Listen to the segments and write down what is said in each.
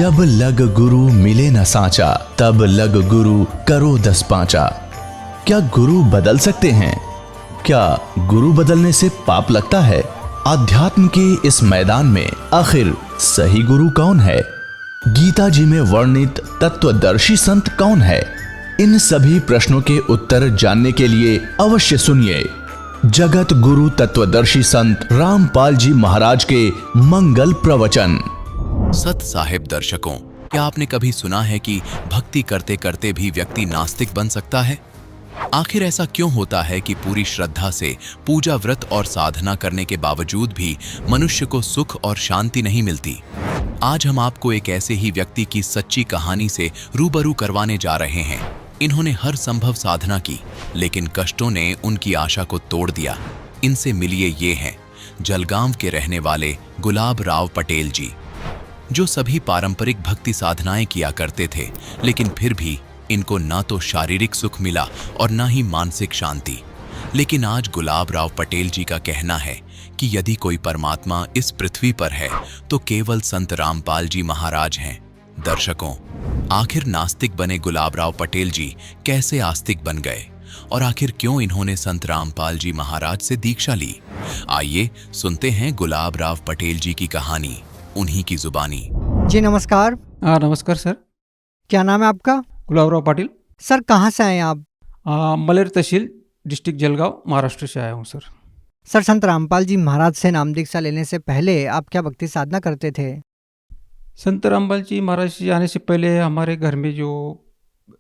जब लग गुरु मिले न साचा, तब लग गुरु करो 10 पांचा। क्या गुरु बदल सकते हैं? क्या गुरु बदलने से पाप लगता है? आध्यात्म के इस मैदान में आखिर सही गुरु कौन है? गीता जी में वर्णित तत्वदर्शी संत कौन है? इन सभी प्रश्नों के उत्तर जानने के लिए अवश्य सुनिए जगत गुरु तत्वदर्शी संत रामपाल जी महाराज के मंगल प्रवचन। सत साहिब दर्शकों, क्या आपने कभी सुना है कि भक्ति करते करते भी व्यक्ति नास्तिक बन सकता है? आखिर ऐसा क्यों होता है कि पूरी श्रद्धा से पूजा व्रत और साधना करने के बावजूद भी मनुष्य को सुख और शांति नहीं मिलती? आज हम आपको एक ऐसे ही व्यक्ति की सच्ची कहानी से रूबरू करवाने जा रहे हैं। इन्होंने हर संभव साधना की, लेकिन कष्टों ने उनकी आशा को तोड़ दिया। इनसे मिलिए ये हैं जलगांव के रहने वाले गुलाब राव पटेल जी, जो सभी पारंपरिक भक्ति साधनाएं किया करते थे, लेकिन फिर भी इनको ना तो शारीरिक सुख मिला और ना ही मानसिक शांति। लेकिन आज गुलाब राव पटेल जी का कहना है कि यदि कोई परमात्मा इस पृथ्वी पर है तो केवल संत रामपाल जी महाराज हैं। दर्शकों, आखिर नास्तिक बने गुलाब राव पटेल जी कैसे आस्तिक बन गए और आखिर क्यों इन्होंने संत रामपाल जी महाराज से दीक्षा ली? आइए सुनते हैं गुलाब राव पटेल जी की कहानी उन्हीं की जुबानी। जी नमस्कार। नमस्कार सर। क्या नाम है आपका? गुलाब राव पाटिल। सर कहाँ से आए हैं आप? मलेर तहसील, डिस्ट्रिक्ट जलगांव, महाराष्ट्र से आया हूँ सर। सर, संत रामपाल जी महाराज से नाम दीक्षा लेने से पहले आप क्या भक्ति साधना करते थे? संत रामपाल जी महाराज जी आने से पहले हमारे घर में जो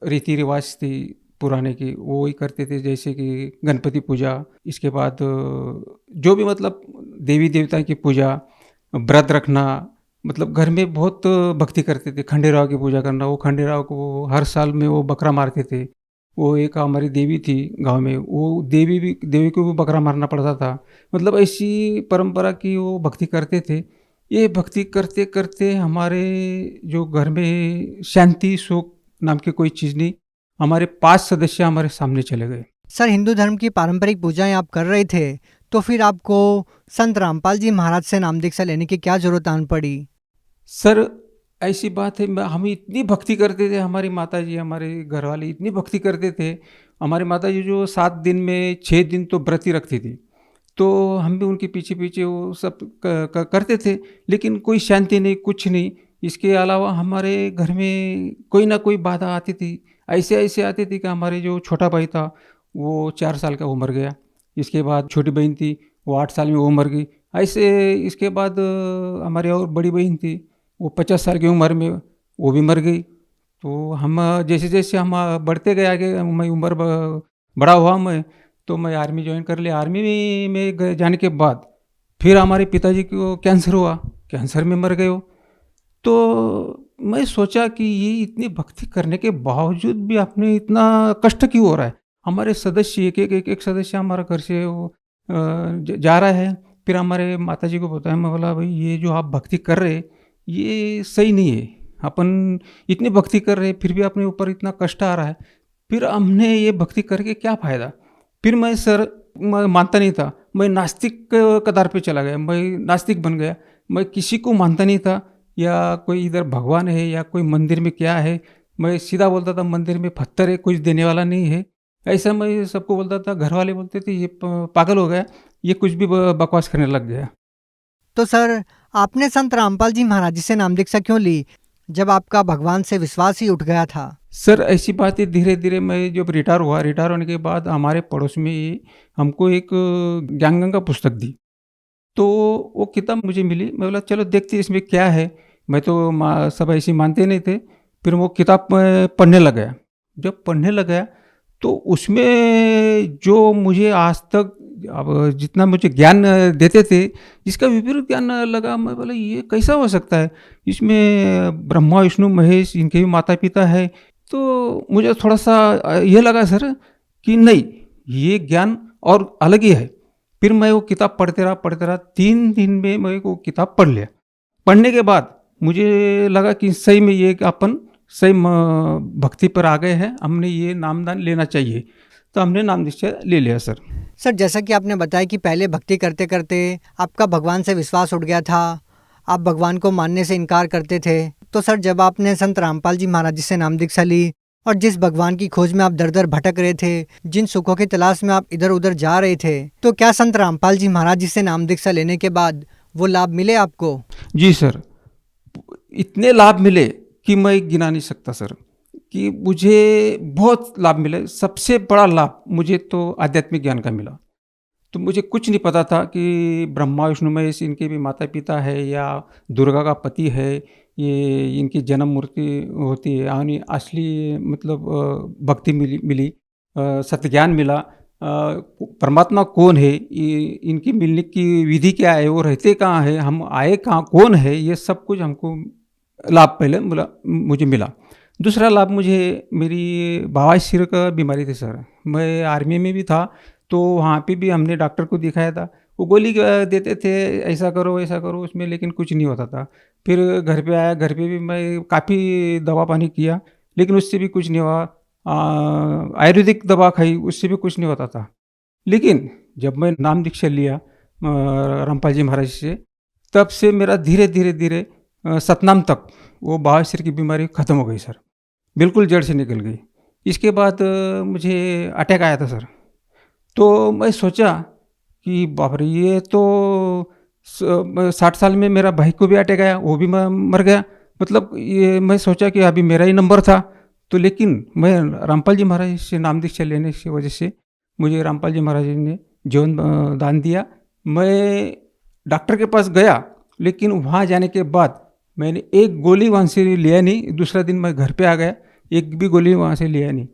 रीति रिवाज थी पुराने की, वो ही करते थे। जैसे कि गणपति पूजा, इसके बाद जो भी मतलब देवी देवता की पूजा, व्रत रखना, मतलब घर में बहुत भक्ति करते थे। खंडेराव की पूजा करना, वो खंडेराव को हर साल में वो बकरा मारते थे। वो एक हमारी देवी थी गांव में, वो देवी को भी बकरा मारना पड़ता था। मतलब ऐसी परंपरा की वो भक्ति करते थे। ये भक्ति करते करते हमारे जो घर में शांति सुख नाम की कोई चीज़ नहीं, हमारे 5 सदस्य हमारे सामने चले गए। सर, हिंदू धर्म की पारंपरिक पूजाएं आप कर रहे थे, तो फिर आपको संत रामपाल जी महाराज से नाम दीक्षा लेने की क्या जरूरत आन पड़ी? सर, ऐसी बात है, हम इतनी भक्ति करते थे। हमारी माता जी, हमारे घर वाले इतनी भक्ति करते थे। हमारी माता जी जो 7 दिन में 6 दिन तो व्रत ही रखती थी, तो हम भी उनके पीछे पीछे वो सब करते थे, लेकिन कोई शांति नहीं, कुछ नहीं। इसके अलावा हमारे घर में कोई ना कोई बाधा आती थी। ऐसे आती थी कि हमारे जो छोटा भाई था वो 4 साल का वो मर गया। इसके बाद छोटी बहन थी, वो 8 साल में वो मर गई। ऐसे इसके बाद हमारी और बड़ी बहन थी, वो 50 साल की उम्र में वो भी मर गई। तो हम जैसे जैसे हम बढ़ते गए आगे, मैं उम्र बड़ा हुआ, मैं आर्मी ज्वाइन कर लिया। आर्मी में जाने के बाद फिर हमारे पिताजी को कैंसर हुआ, कैंसर में मर गए हो। तो मैं सोचा कि ये इतनी भक्ति करने के बावजूद भी आपने इतना कष्ट क्यों हो रहा है? हमारे सदस्य एक सदस्य हमारा घर से वो जा रहा है। फिर हमारे माताजी को बताया, मैं बोला भाई ये जो आप भक्ति कर रहे ये सही नहीं है। अपन इतनी भक्ति कर रहे फिर भी अपने ऊपर इतना कष्ट आ रहा है, फिर हमने ये भक्ति करके क्या फ़ायदा? फिर मैं मानता नहीं था, मैं नास्तिक कतार पे चला गया, मैं नास्तिक बन गया। मैं किसी को मानता नहीं था, या कोई इधर भगवान है या कोई मंदिर में क्या है। मैं सीधा बोलता था मंदिर में पत्थर है, कुछ देने वाला नहीं है। ऐसा मैं सबको बोलता था। घर वाले बोलते थे ये पागल हो गया, ये कुछ भी बकवास करने लग गया। तो सर, आपने संत रामपाल जी महाराज जी से नाम दीक्षा क्यों ली, जब आपका भगवान से विश्वास ही उठ गया था? सर, ऐसी बात है, धीरे धीरे मैं जब रिटायर हुआ, रिटायर होने के बाद हमारे पड़ोस में हमको एक ज्ञान का पुस्तक दी। तो वो किताब मुझे मिली। मैं बोला चलो देखते इसमें क्या है। मैं तो सब ऐसे मानते नहीं थे। फिर वो किताब पढ़ने लग गया। जब पढ़ने लगा तो उसमें जो मुझे आज तक अब जितना मुझे ज्ञान देते थे, इसका विपरीत ज्ञान लगा। मैं बोला ये कैसा हो सकता है? इसमें ब्रह्मा विष्णु महेश इनके भी माता पिता है। तो मुझे थोड़ा सा ये लगा सर कि नहीं, ये ज्ञान और अलग ही है। फिर मैं वो किताब पढ़ते रहा। 3 दिन में मैं वो किताब पढ़ लिया। पढ़ने के बाद मुझे लगा कि सही में ये अपन सही भक्ति पर आ गए हैं, हमने ये नामदान लेना चाहिए। तो हमने नाम दीक्षा ले लिया सर। सर, जैसा कि आपने बताया कि पहले भक्ति करते करते आपका भगवान से विश्वास उठ गया था, आप भगवान को मानने से इनकार करते थे, तो सर जब आपने संत रामपाल जी महाराज जी से नाम दीक्षा ली और जिस भगवान की खोज में आप दर दर भटक रहे थे, जिन सुखों की तलाश में आप इधर उधर जा रहे थे, तो क्या संत रामपाल जी महाराज जी से नाम दीक्षा लेने के बाद वो लाभ मिले आपको? जी सर, इतने लाभ मिले कि मैं गिना नहीं सकता सर, कि मुझे बहुत लाभ मिले। सबसे बड़ा लाभ मुझे तो आध्यात्मिक ज्ञान का मिला। तो मुझे कुछ नहीं पता था कि ब्रह्मा विष्णु महेश इनके भी माता पिता है या दुर्गा का पति है, ये इनकी जन्म मूर्ति होती है, यानी असली मतलब भक्ति मिली सत्य ज्ञान मिला। परमात्मा कौन है, इनकी मिलने की विधि क्या है, वो रहते कहाँ है, हम आए कहाँ, कौन है, ये सब कुछ हमको लाभ पहले मुझे मिला। दूसरा लाभ मुझे मेरी बवासीर का बीमारी थी सर। मैं आर्मी में भी था, तो वहाँ पे भी हमने डॉक्टर को दिखाया था। वो गोली देते थे, ऐसा करो उसमें, लेकिन कुछ नहीं होता था। फिर घर पे आया, घर पे भी मैं काफ़ी दवा पानी किया, लेकिन उससे भी कुछ नहीं हुआ। आयुर्वेदिक दवा खाई, उससे भी कुछ नहीं होता था। लेकिन जब मैं नाम दीक्षा लिया रामपाल जी महाराज से, तब से मेरा धीरे धीरे सतनाम तक वो बवासीर की बीमारी ख़त्म हो गई सर, बिल्कुल जड़ से निकल गई। इसके बाद मुझे अटैक आया था सर। तो मैं सोचा कि बाप रे, ये तो 60 साल में मेरा भाई को भी अटैक आया, वो भी मर गया। मतलब ये मैं सोचा कि अभी मेरा ही नंबर था। तो लेकिन मैं रामपाल जी महाराज से नाम दीक्षा लेने की वजह से मुझे रामपाल जी महाराज ने जीवन दान दिया। मैं डॉक्टर के पास गया, लेकिन वहाँ जाने के बाद मैंने एक गोली वहाँ से लिया नहीं। दूसरा दिन मैं घर पे आ गया, एक भी गोली वहाँ से लिया नहीं।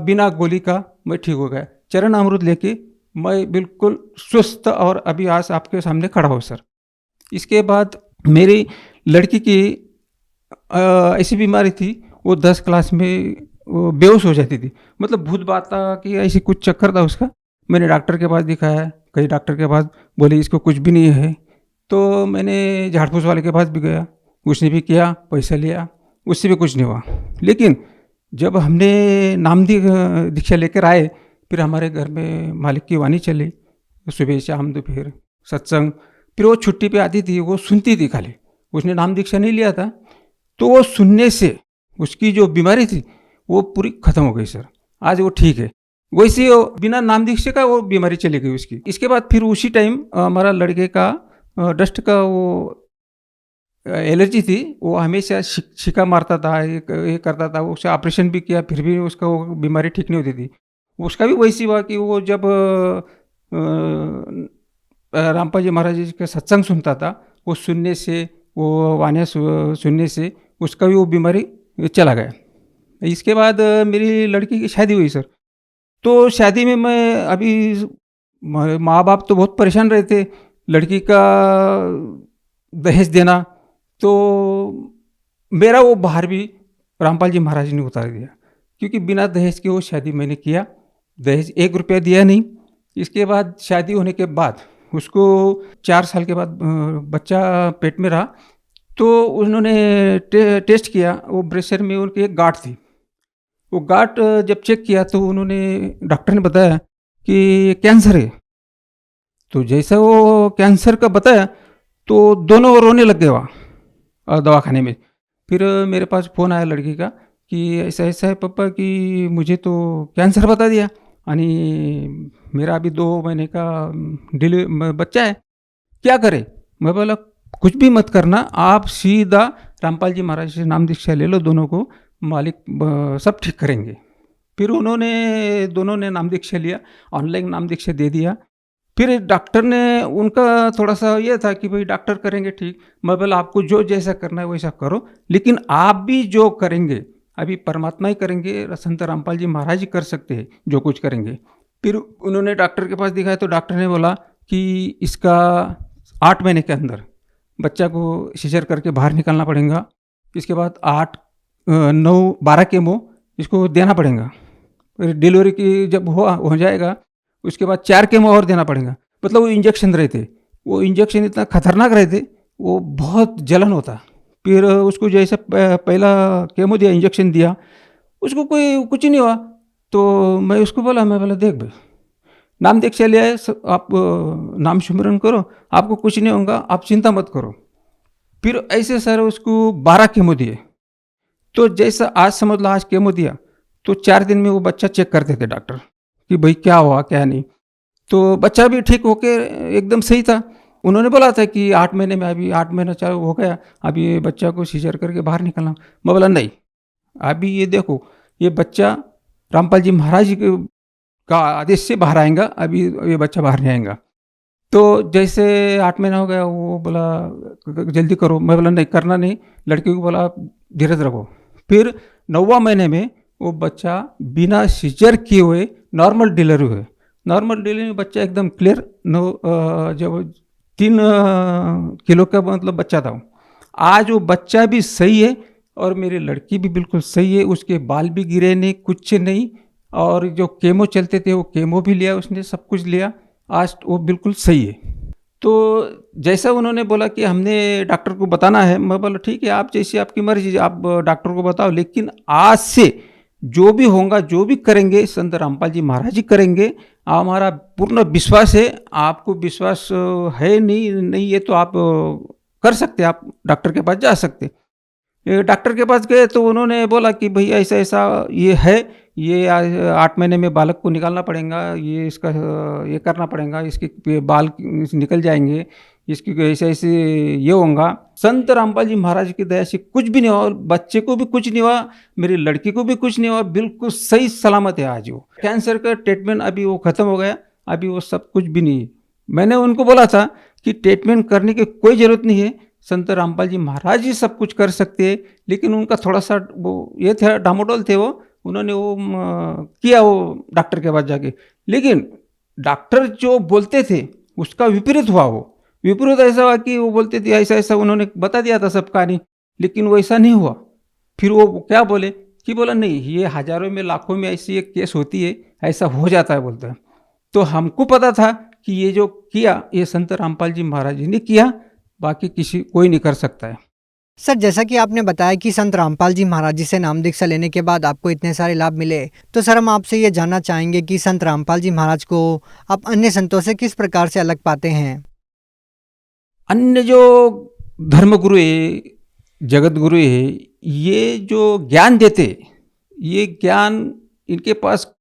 बिना गोली का मैं ठीक हो गया। चरण अमृत लेके मैं बिल्कुल स्वस्थ और अभी आज आपके सामने खड़ा हूँ सर। इसके बाद मेरी लड़की की ऐसी बीमारी थी, वो 10 क्लास में वो बेहोश हो जाती थी। मतलब भूत बात था कि ऐसी कुछ चक्कर था उसका। मैंने डॉक्टर के पास दिखाया, कई डॉक्टर के पास, बोले इसको कुछ भी नहीं है। तो मैंने झाड़ फूस वाले के पास भी गया, उसने भी किया, पैसा लिया, उससे भी कुछ नहीं हुआ। लेकिन जब हमने नाम दीक्षा लेकर आए, फिर हमारे घर में मालिक की वाणी चली, सुबह शाम दोपहर सत्संग। फिर वो छुट्टी पे आती थी, वो सुनती थी खाली, उसने नाम दीक्षा नहीं लिया था। तो वो सुनने से उसकी जो बीमारी थी वो पूरी खत्म हो गई सर। आज वो ठीक है। वैसे वो बिना नाम दीक्षा का वो बीमारी चली गई उसकी। इसके बाद फिर उसी टाइम हमारा लड़के का डस्ट का वो एलर्जी थी, वो हमेशा छिका मारता था, ये करता था। उसका ऑपरेशन भी किया, फिर भी उसका वो बीमारी ठीक नहीं होती थी। उसका भी वैसी हुआ कि वो जब रामपाल जी महाराज जी का सत्संग सुनता था, वो सुनने से, वो वाणी सुनने से उसका भी वो बीमारी चला गया। इसके बाद मेरी लड़की की शादी हुई सर। तो शादी में मैं अभी, माँ बाप तो बहुत परेशान रहे थे, लड़की का दहेज देना। तो मेरा वो भार भी रामपाल जी महाराज ने उतार दिया, क्योंकि बिना दहेज के वो शादी मैंने किया। दहेज 1 रुपया दिया नहीं। इसके बाद शादी होने के बाद उसको 4 साल के बाद बच्चा पेट में रहा। तो उन्होंने टेस्ट किया, वो ब्रेशर में उनकी एक गांठ थी। वो गांठ जब चेक किया तो उन्होंने, डॉक्टर ने बताया कि कैंसर है। तो जैसा वो कैंसर का बताया तो दोनों रोने लग गए वहाँ दवाखाने में। फिर मेरे पास फ़ोन आया लड़की का कि ऐसा ऐसा है पापा कि मुझे तो कैंसर बता दिया, यानी मेरा अभी 2 महीने का बच्चा है, क्या करें? मैं बोला कुछ भी मत करना, आप सीधा रामपाल जी महाराज से नाम दीक्षा ले लो, दोनों को मालिक सब ठीक करेंगे। फिर दोनों ने नाम दीक्षा लिया, ऑनलाइन नाम दीक्षा दे दिया। फिर डॉक्टर ने, उनका थोड़ा सा ये था कि भाई डॉक्टर करेंगे ठीक। मैं बोला आपको जो जैसा करना है वैसा करो, लेकिन आप भी जो करेंगे अभी परमात्मा ही करेंगे, संत रामपाल जी महाराज ही कर सकते हैं जो कुछ करेंगे। फिर उन्होंने डॉक्टर के पास दिखाया तो डॉक्टर ने बोला कि इसका 8 महीने के अंदर बच्चा को सीजर करके बाहर निकालना पड़ेगा। इसके बाद 8, 9, 12 केमो इसको देना पड़ेगा। फिर डिलीवरी की जब हो जाएगा उसके बाद 4 केमो और देना पड़ेगा। मतलब वो इंजेक्शन रहते, वो इंजेक्शन इतना खतरनाक रहते, वो बहुत जलन होता। फिर उसको जैसे पहला केमो दिया, इंजेक्शन दिया, उसको कुछ नहीं हुआ। तो मैं उसको बोला, मैं बोला देख भाई, नाम दीक्षा लिया है, आप नाम सुमिरन करो, आपको कुछ नहीं होगा, आप चिंता मत करो। फिर ऐसे सर उसको 12 कीमो दिए। तो जैसा आज समझ लो, आज कीमो दिया तो 4 दिन में वो बच्चा चेक करते थे डॉक्टर कि भाई क्या हुआ क्या नहीं। तो बच्चा भी ठीक होके एकदम सही था। उन्होंने बोला था कि 8 महीने में, अभी 8 महीना चालू हो गया, अभी ये बच्चा को सीजर करके बाहर निकलना। मैं बोला नहीं, अभी ये देखो, ये बच्चा रामपाल जी महाराज जी का आदेश से बाहर आएगा, अभी ये बच्चा बाहर नहीं आएगा। तो जैसे 8 महीना हो गया, वो बोला जल्दी करो। मैं बोला नहीं, करना नहीं। लड़की को बोला धीरज रखो। फिर 9वां महीने में वो बच्चा बिना सीजर किए हुए नॉर्मल डिलीवरी हुए। नॉर्मल डिलीवरी में बच्चा एकदम क्लियर, जब 3 किलो का मतलब बच्चा था। आज वो बच्चा भी सही है और मेरी लड़की भी बिल्कुल सही है। उसके बाल भी गिरे नहीं, कुछ नहीं। और जो केमो चलते थे वो केमो भी लिया उसने, सब कुछ लिया। आज वो बिल्कुल सही है। तो जैसा उन्होंने बोला कि हमने डॉक्टर को बताना है, मैं बोला ठीक है, आप जैसी आपकी मर्जी, आप डॉक्टर को बताओ, लेकिन आज से जो भी होगा, जो भी करेंगे, संत रामपाल जी महाराज जी करेंगे। हमारा पूर्ण विश्वास है। आपको विश्वास है नहीं है तो आप कर सकते, आप डॉक्टर के पास जा सकते। डॉक्टर के पास गए तो उन्होंने बोला कि भाई ऐसा ऐसा ये है, ये 8 महीने में बालक को निकालना पड़ेगा, ये इसका ये करना पड़ेगा, इसके बाल निकल जाएंगे, इसकी ऐसे ऐसे ये होगा। संत रामपाल जी महाराज की दया से कुछ भी नहीं हुआ, बच्चे को भी कुछ नहीं हुआ, मेरी लड़की को भी कुछ नहीं हुआ, बिल्कुल सही सलामत है आज वो। कैंसर का ट्रीटमेंट अभी वो ख़त्म हो गया, अभी वो सब कुछ भी नहीं है। मैंने उनको बोला था कि ट्रीटमेंट करने की कोई ज़रूरत नहीं है, संत रामपाल जी महाराज जी सब कुछ कर सकते हैं। लेकिन उनका थोड़ा सा वो ये थे, डामाडोल थे वो, उन्होंने वो किया वो डॉक्टर के पास जाके। लेकिन डॉक्टर जो बोलते थे उसका विपरीत हुआ। वो विपरीत ऐसा हुआ कि वो बोलते थे ऐसा ऐसा, उन्होंने बता दिया था सब कहानी, लेकिन वो ऐसा नहीं हुआ। फिर वो क्या बोले कि बोला नहीं, ये हजारों में लाखों में ऐसी एक केस होती है, ऐसा हो जाता है बोलता है। तो हमको पता था कि ये जो किया ये संत रामपाल जी महाराज जी ने किया, बाकी कोई नहीं कर सकता है। सर, जैसा कि आपने बताया कि संत रामपाल जी महाराज जी से नाम दीक्षा लेने के बाद आपको इतने सारे लाभ मिले, तो सर हम आपसे ये जानना चाहेंगे कि संत रामपाल जी महाराज को आप अन्य संतों से किस प्रकार से अलग पाते हैं? अन्य जो धर्मगुरु है, जगत गुरु है, ये जो ज्ञान देते, ये ज्ञान इनके पास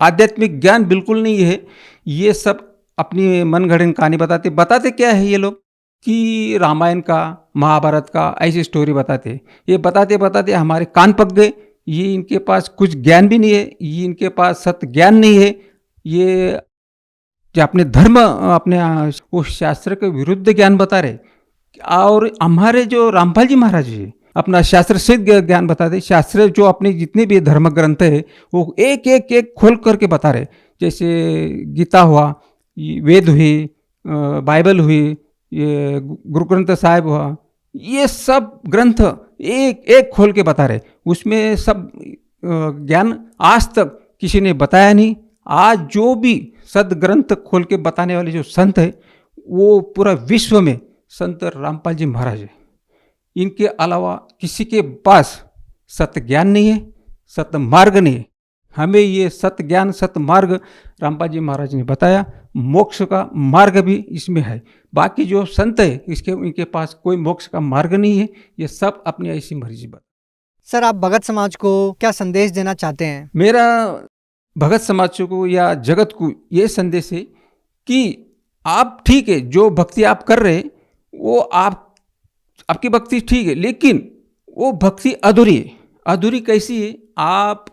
आध्यात्मिक ज्ञान बिल्कुल नहीं है। ये सब अपनी मनगढ़ंत कहानी बताते क्या है ये लोग कि रामायण का, महाभारत का ऐसी स्टोरी बताते। ये बताते बताते हमारे कान पक गए। ये इनके पास कुछ ज्ञान भी नहीं है, ये इनके पास सत्य ज्ञान नहीं है। ये जो अपने धर्म, अपने वो शास्त्र के विरुद्ध ज्ञान बता रहे। और हमारे जो रामपाल जी महाराज जी अपना शास्त्र से ज्ञान बताते। शास्त्र जो अपने जितने भी धर्म ग्रंथ है वो एक एक एक खोल करके बता रहे। जैसे गीता हुआ, वेद हुई, बाइबल हुई, ये गुरु ग्रंथ साहिब हुआ, ये सब ग्रंथ एक एक खोल के बता रहे। उसमें सब ज्ञान आज तक किसी ने बताया नहीं। आज जो भी सदग्रंथ खोल के बताने वाले जो संत है वो पूरा विश्व में संत रामपाल जी महाराज है। इनके अलावा किसी के पास सत्य ज्ञान नहीं है, सत्य मार्ग नहीं है। हमें ये सत्य ज्ञान, सत्य मार्ग रामपाल जी महाराज ने बताया। मोक्ष का मार्ग भी इसमें है। बाकी जो संत है इनके पास कोई मोक्ष का मार्ग नहीं है। ये सब अपनी ऐसी मर्जी बता। सर, आप भगत समाज को क्या संदेश देना चाहते हैं? मेरा भगत समाज को या जगत को ये संदेश है कि आप ठीक है, जो भक्ति आप कर रहे हैं वो आपकी भक्ति ठीक है, लेकिन वो भक्ति अधूरी है। अधूरी कैसी है? आप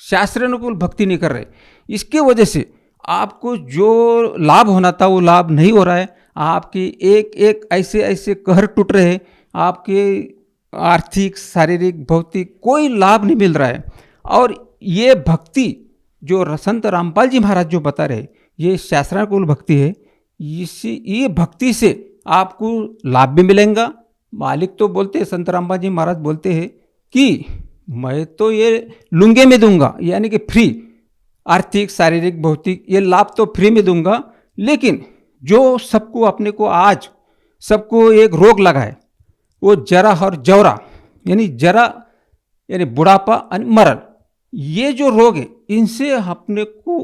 शास्त्रानुकूल भक्ति नहीं कर रहे। इसके वजह से आपको जो लाभ होना था वो लाभ नहीं हो रहा है। आपके एक एक ऐसे कहर टूट रहे हैं। आपके आर्थिक, शारीरिक, भौतिक कोई लाभ नहीं मिल रहा है। और ये भक्ति जो संत रामपाल जी महाराज जो बता रहे, ये शास्त्रानुकूल भक्ति है। ये भक्ति से आपको लाभ भी मिलेगा। मालिक तो बोलते हैं, संत रामपाल जी महाराज बोलते हैं कि मैं तो ये लुंगे में दूंगा, यानी कि फ्री, आर्थिक, शारीरिक, भौतिक ये लाभ तो फ्री में दूंगा। लेकिन जो सबको अपने को आज सबको एक रोग लगा है, वो जरा और जवरा, यानी जरा यानी बुढ़ापा और मरण, ये जो रोग है इनसे अपने को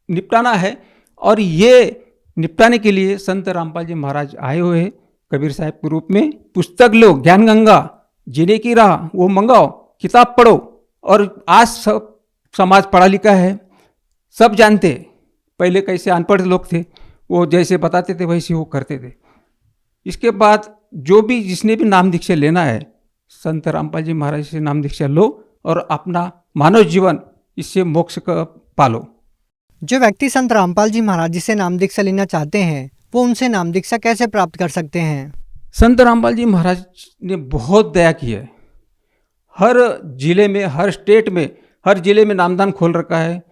निपटाना है। और ये निपटाने के लिए संत रामपाल जी महाराज आए हुए हैं। कबीर साहब के रूप में पुस्तक लो, ज्ञान गंगा, जीने की राह वो मंगाओ, किताब पढ़ो। और आज सब समाज पढ़ा लिखा है, सब जानते। पहले कैसे अनपढ़ लोग थे, वो जैसे बताते थे वैसे वो करते थे। इसके बाद जो भी जिसने भी नाम दीक्षा लेना है, संत रामपाल जी महाराज से नाम दीक्षा लो और अपना मानव जीवन इससे मोक्ष का पालो। जो व्यक्ति संत रामपाल जी महाराज जी से नाम दीक्षा लेना चाहते हैं, वो उनसे नाम दीक्षा कैसे प्राप्त कर सकते हैं? संत रामपाल जी महाराज ने बहुत दया की है। हर जिले में, हर स्टेट में, हर जिले में नामदान खोल रखा है।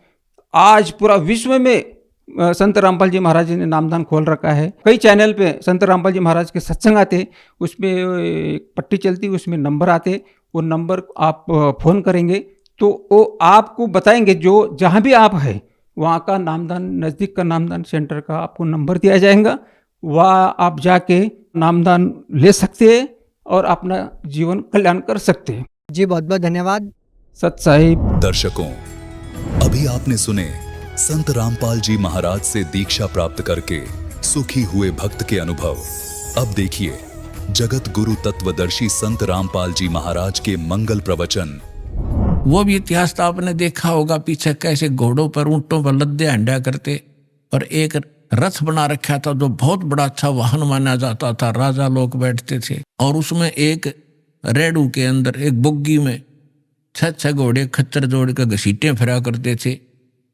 आज पूरा विश्व में संत रामपाल जी महाराज ने नामदान खोल रखा है। कई चैनल पे संत रामपाल जी महाराज के सत्संग आते, उसमें एक पट्टी चलती, उसमें नंबर आते। वो नंबर आप फ़ोन करेंगे तो वो आपको बताएंगे, जो जहाँ भी आप है वहाँ का नामदान, नज़दीक का नामदान सेंटर का आपको नंबर दिया जाएगा। वहाँ आप जाके नामदान ले सकते हैं और अपना जीवन कल्याण कर सकते हैं। जी बहुत बहुत धन्यवाद। सत साहिब। दर्शकों, अभी आपने सुने संत रामपाल जी महाराज से दीक्षा प्राप्त करके सुखी हुए भक्त के अनुभव। अब देखिए जगत गुरु तत्वदर्शी संत रामपाल जी महाराज के मंगल प्रवचन। वो भी इतिहास तो आपने देखा होगा, पीछे कैसे घोड़ों पर, ऊंटों पर लद्दे हंडा करते, और एक रथ बना रखा था जो बहुत बड़ा अच्छा वाहन माना जाता था, राजा लोग बैठते थे। और उसमें एक रेड़ू के अंदर, एक बुग्गी में 6 घोड़े खच्चर जोड़ कर घसीटे फिरा करते थे।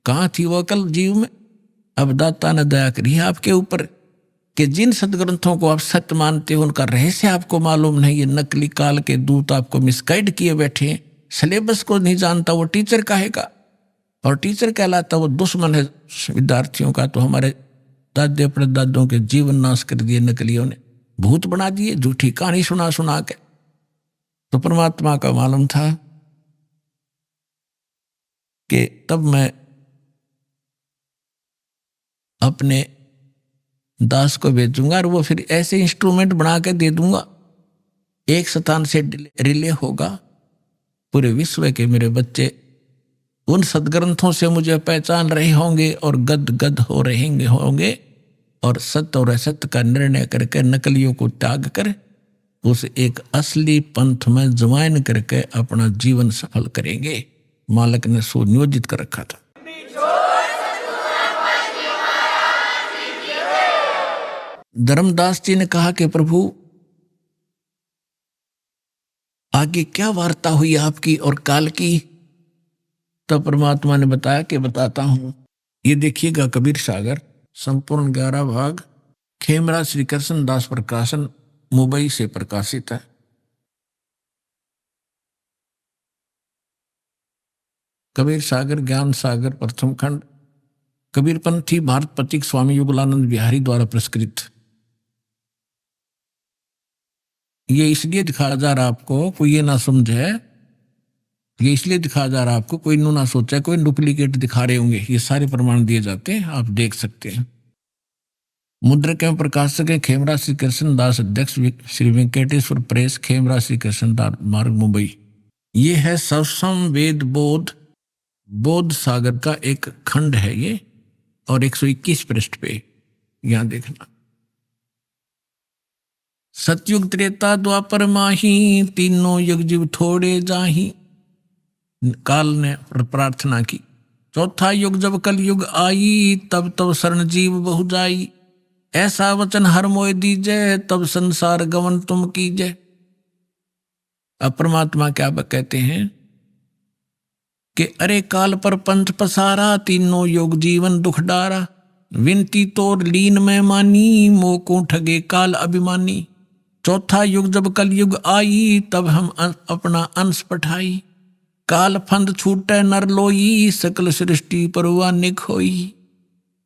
कहाँ थी वो अकल जीव में? अब दाता ने दया करी है आपके ऊपर कि जिन सदग्रंथों को आप सत्य मानते हो उनका रहस्य आपको मालूम नहीं। ये नकली काल के दूत आपको मिसगाइड किए बैठे हैं। सिलेबस को नहीं जानता वो टीचर काहेगा, और टीचर कहलाता वो दुश्मन है विद्यार्थियों का। तो हमारे दादे परदादों के जीवन नाश कर दिए नकलियों ने, भूत बना दिए, झूठी कहानी सुना सुना के। तो परमात्मा का मालूम था कि तब मैं अपने दास को भेजूंगा और वो फिर ऐसे इंस्ट्रूमेंट बना के दे दूंगा, एक स्थान से रिले होगा पूरे विश्व के। मेरे बच्चे उन सदग्रंथों से मुझे पहचान रहे होंगे और गद गद हो रहेंगे होंगे, और सत्य और असत्य का निर्णय करके नकलियों को त्याग कर उस एक असली पंथ में ज्वाइन करके अपना जीवन सफल करेंगे। मालिक ने सुनियोजित कर रखा था। धर्मदास जी ने कहा कि प्रभु आगे क्या वार्ता हुई आपकी और काल की? तब परमात्मा ने बताया कि बताता हूं। ये देखिएगा कबीर सागर संपूर्ण 11 भाग खेमराज श्री कृष्ण दास प्रकाशन मुंबई से प्रकाशित है। कबीर सागर ज्ञान सागर प्रथम खंड कबीरपंथी भारत पथिक स्वामी युगलानंद बिहारी द्वारा पुरस्कृत। ये इसलिए दिखाया जा रहा आपको, कोई ये ना समझे, ये इसलिए दिखाया जा रहा आपको, कोई ना सोचा कोई डुप्लीकेट दिखा रहे होंगे। ये सारे प्रमाण दिए जाते हैं, आप देख सकते हैं। मुद्रक एवं प्रकाशक है खेमराज श्री कृष्ण दास, अध्यक्ष श्री वेंकटेश्वर प्रेस, खेमराज श्री कृष्ण दास मार्ग मुंबई। ये है सवसम वेद बोध, बोध सागर का एक खंड है ये, और 121 पृष्ठ पे यहां देखना। सतयुग त्रेता द्वापर माही, तीनों युग जीव थोड़े जाही। काल ने प्रार्थना की। चौथा युग जब कल युग आई, तब तब शरण जीव बहु जाई। ऐसा वचन हर मोय दीजय, तब संसार गमन तुम कीजय। अब परमात्मा क्या कहते हैं कि अरे काल पर पंथ पसारा, तीनों योग जीवन दुख डारा। विनती तोर लीन में मानी, मोको ठगे काल अभिमानी। चौथा युग जब कल युग आई, तब हम अपना अंश पठाई। काल फंद छूटे नर लोई, सकल सृष्टि परवानिक होई।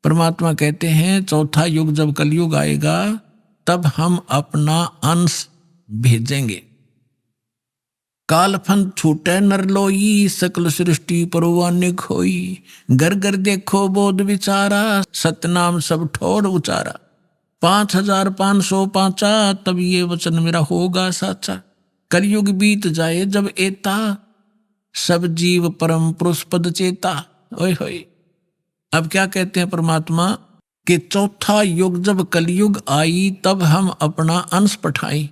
परमात्मा कहते हैं चौथा युग जब कलयुग आएगा तब हम अपना अंश भेजेंगे। काल फंद छूटे नर लोई, सकल सृष्टि परवानिक होई। घर घर देखो बोध विचारा, सतनाम सब ठोर उचारा। 5505 तब ये वचन मेरा होगा साचा। कलयुग बीत जाए जब एता, सब जीव परम पुरुष पद चेता। ओए होए, अब क्या कहते हैं परमात्मा कि चौथा युग जब कलयुग आई तब हम अपना अंश पठाई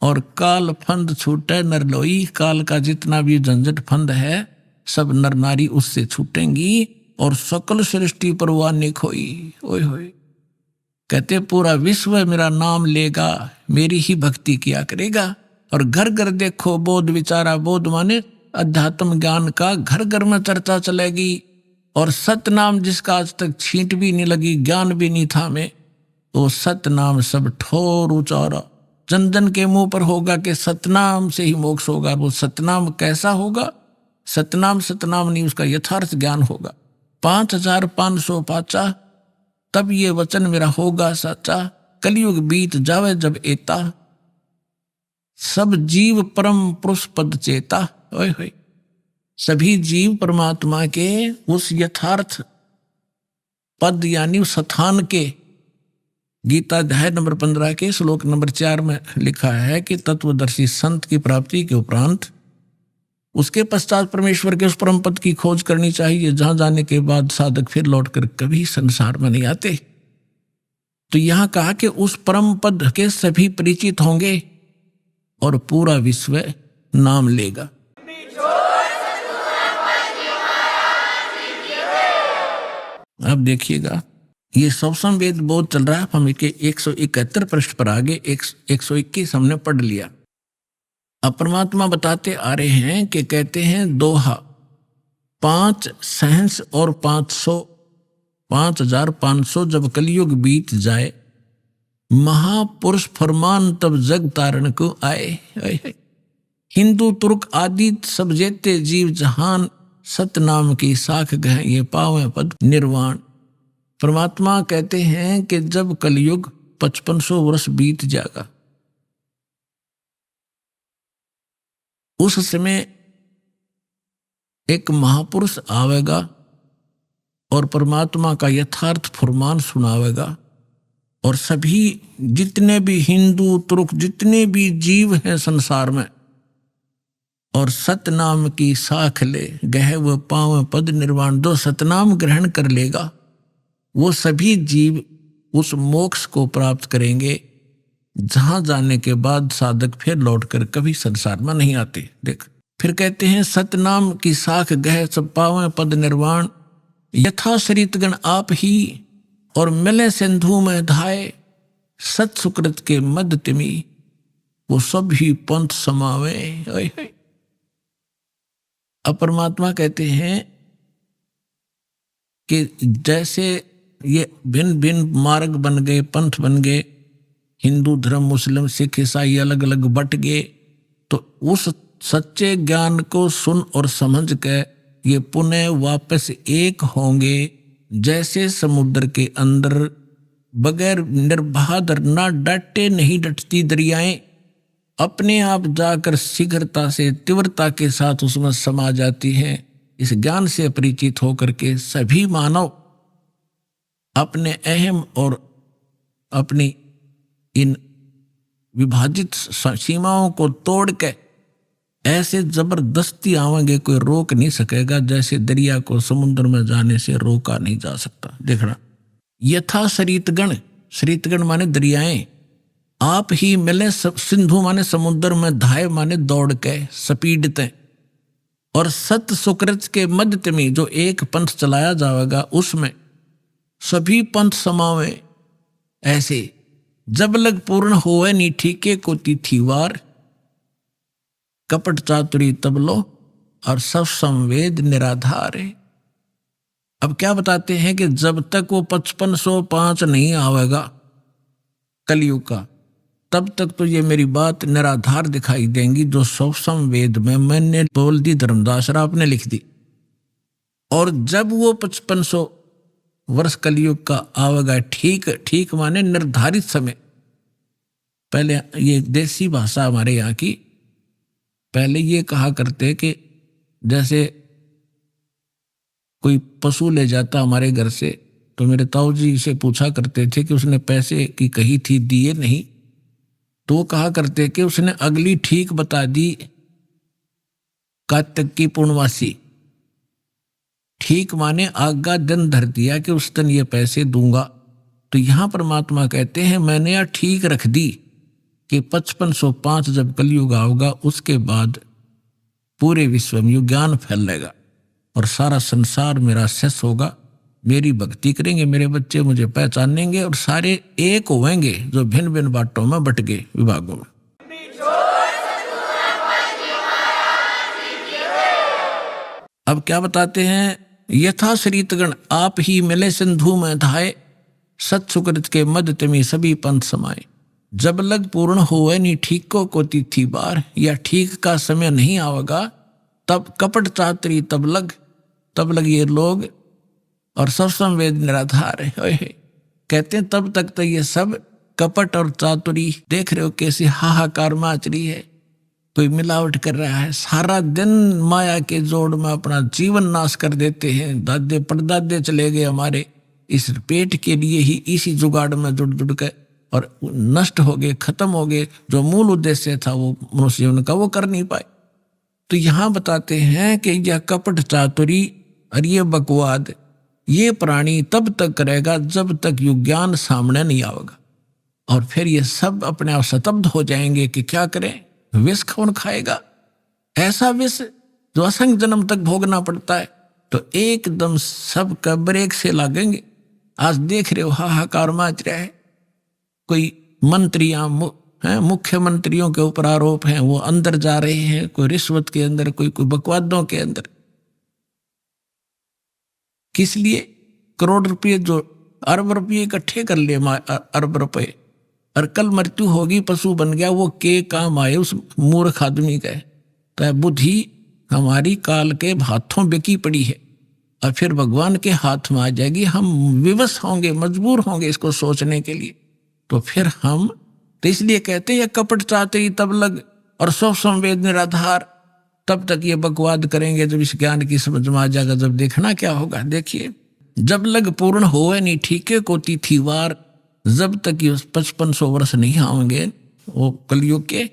और काल फंद छूटे नर लोई। काल का जितना भी झंझट फंद है सब नर नारी उससे छूटेंगी और सकल सृष्टि पर वाने खोई। ओए होए, कहते पूरा विश्व मेरा नाम लेगा, मेरी ही भक्ति किया करेगा। और घर घर देखो बोध विचारा, बोध माने अध्यात्म ज्ञान का घर घर में चर्चा चलेगी। और सतनाम जिसका आज तक छींट भी नहीं लगी, ज्ञान भी नहीं था में, तो सतनाम सब ठोर उचारा जन जन के मुंह पर होगा कि सतनाम से ही मोक्ष होगा। वो सतनाम कैसा होगा? सतनाम सतनाम नहीं, उसका यथार्थ ज्ञान होगा। 5500 पाचा तब ये वचन मेरा होगा सच्चा। कलयुग बीत जावे जब एता, सब जीव परम पुरुष पद चेता। ओए होए, सभी जीव परमात्मा के उस यथार्थ पद यानी उस स्थान के, गीता अध्याय नंबर 15 के श्लोक नंबर 4 में लिखा है कि तत्वदर्शी संत की प्राप्ति के उपरांत उसके पश्चात परमेश्वर के उस परम पद की खोज करनी चाहिए, जहां जाने के बाद साधक फिर लौटकर कभी संसार में नहीं आते। तो यहां कहा कि उस परम पद के सभी परिचित होंगे और पूरा विश्व नाम लेगा। अब देखिएगा, ये सवसम वेद बोध चल रहा है। हम इसके 171 पृष्ठ पर आगे 121 हमने पढ़ लिया। अब परमात्मा बताते आ रहे हैं कि कहते हैं दोहा 5 सहंस और 500 5500 जब कलयुग बीत जाए, महापुरुष फरमान तब जग तारण को आए। हिंदू तुर्क आदि सब जेते जीव जहान, सतनाम की साख गह ये पावे पद निर्वाण। परमात्मा कहते हैं कि जब कलयुग 5500 वर्ष बीत जाएगा, उस समय एक महापुरुष आवेगा और परमात्मा का यथार्थ फरमान सुनावेगा। और सभी जितने भी हिंदू तुर्क जितने भी जीव हैं संसार में, और सतनाम की साख ले गह व पाव पद निर्वाण, जो सतनाम ग्रहण कर लेगा वो सभी जीव उस मोक्ष को प्राप्त करेंगे, जहां जाने के बाद साधक फिर लौटकर कभी संसार में नहीं आते। देख, फिर कहते हैं सतनाम की साख गह सब पावे पद निर्वाण, यथा सरितगण आप ही और मिले सिंधु में धाये, सत सुकृत के मद तिमी वो सब ही पंथ समावे। अब परमात्मा कहते हैं कि जैसे ये भिन्न भिन्न मार्ग बन गए, पंथ बन गए, हिंदू धर्म मुस्लिम सिख ईसाई अलग अलग बट गए, तो उस सच्चे ज्ञान को सुन और समझ के ये पुनः वापस एक होंगे। जैसे समुद्र के अंदर बगैर निर्बाधर ना डटे नहीं डटती दरियाएं, अपने आप जाकर शीघ्रता से तीव्रता के साथ उसमें समा जाती हैं। इस ज्ञान से परिचित होकर के सभी मानव अपने अहम और अपनी इन विभाजित सीमाओं को तोड़ के ऐसे जबरदस्ती आवेंगे, कोई रोक नहीं सकेगा। जैसे दरिया को समुद्र में जाने से रोका नहीं जा सकता। देखना, यथा सरितगण, सरितगण माने दरियाएं, आप ही मिले सिंधु माने समुद्र में, धाय माने दौड़ के स्पीडते, और सत सुकृत के मध्य में जो एक पंथ चलाया जाएगा उसमें सभी पंथ समावे। ऐसे जब लग पूर्ण होवे नी ठीके को तिथिवार, कपट चातुरी तब लो और सब संवेद निराधार है। अब क्या बताते हैं कि जब तक वो 5505 नहीं आवेगा कलयुग का, तब तक तो ये मेरी बात निराधार दिखाई देंगी, जो सब संवेद में मैंने बोल दी, धर्मदास राव ने लिख दी। और जब वो 5500 वर्ष कलयुग का आवेगा, ठीक ठीक माने निर्धारित समय। पहले ये देसी भाषा हमारे यहाँ की, पहले ये कहा करते कि जैसे कोई पशु ले जाता हमारे घर से, तो मेरे ताऊ जी से पूछा करते थे कि उसने पैसे की कही थी, दिए नहीं, तो वो कहा करते कि उसने अगली ठीक बता दी, कार्तिक की पूर्णवासी। ठीक माने आगा दिन धर दिया कि उस दिन ये पैसे दूंगा। तो यहाँ परमात्मा कहते हैं मैंने यह ठीक रख दी कि 5505 जब कलयुग आओगा उसके बाद पूरे विश्व में ज्ञान फैलेगा और सारा संसार मेरा शेष होगा। मेरी भक्ति करेंगे मेरे बच्चे, मुझे पहचानेंगे और सारे एक होंगे जो भिन्न भिन्न बाटों में बट गए विभागों में। अब क्या बताते हैं, यथा श्रीतगण आप ही मिले सिंधु में धाये, सत सुकृत के मध्य तमी सभी पंथ समाये। जब लग पूर्ण होए नी ठीक को कोती थी बार, या ठीक का समय नहीं आवेगा तब कपट चातरी तब लग ये लोग और सब संवेद निराधार है। कहते हैं तब तक तो ये सब कपट और चातुरी देख रहे हो कैसे हाहाकार माच रही है, कोई मिलावट कर रहा है, सारा दिन माया के जोड़ में अपना जीवन नाश कर देते हैं। दादे परदादे चले गए हमारे इस पेट के लिए ही, इसी जुगाड़ में जुड़ के और नष्ट हो गए, खत्म हो गए। जो मूल उद्देश्य था वो मनुष्य जीवन का वो कर नहीं पाए। तो यहाँ बताते हैं कि यह कपट चातुरी और ये बकवाद ये प्राणी तब तक करेगा जब तक युग ज्ञान सामने नहीं आवेगा, और फिर ये सब अपने आप स्तब्ध हो जाएंगे कि क्या करें, विष कौन खाएगा, ऐसा विष जो असंख्य जन्म तक भोगना पड़ता है। तो एकदम सब का ब्रेक से लागेंगे। आज देख रहे हो हाहाकार मच रहा है, कोई मंत्रियां मुख्यमंत्रियों के ऊपर आरोप हैं, वो अंदर जा रहे हैं, कोई रिश्वत के अंदर, कोई बकवादों के अंदर। किस लिए? करोड़ रुपये जो अरब रुपये इकट्ठे कर लिए, अरब रुपये, और कल मृत्यु होगी, पशु बन गया, वो के काम आए उस मूर्ख आदमी का। तो बुद्धि हमारी काल के हाथों बिकी पड़ी है और फिर भगवान के हाथ में आ जाएगी। हम विवश होंगे, मजबूर होंगे इसको सोचने के लिए। तो फिर हम तो इसलिए कहते हैं ये कपट चातरी तब लग और सब संवेद निराधार, तब तक ये बकवाद करेंगे जब इस ज्ञान की समझ में आ जाएगा। जब देखना क्या होगा, देखिए, जब लग पूर्ण होए नहीं ठीके को तिथि वार, जब तक ये 5500 वर्ष नहीं आएंगे वो कलयुग के,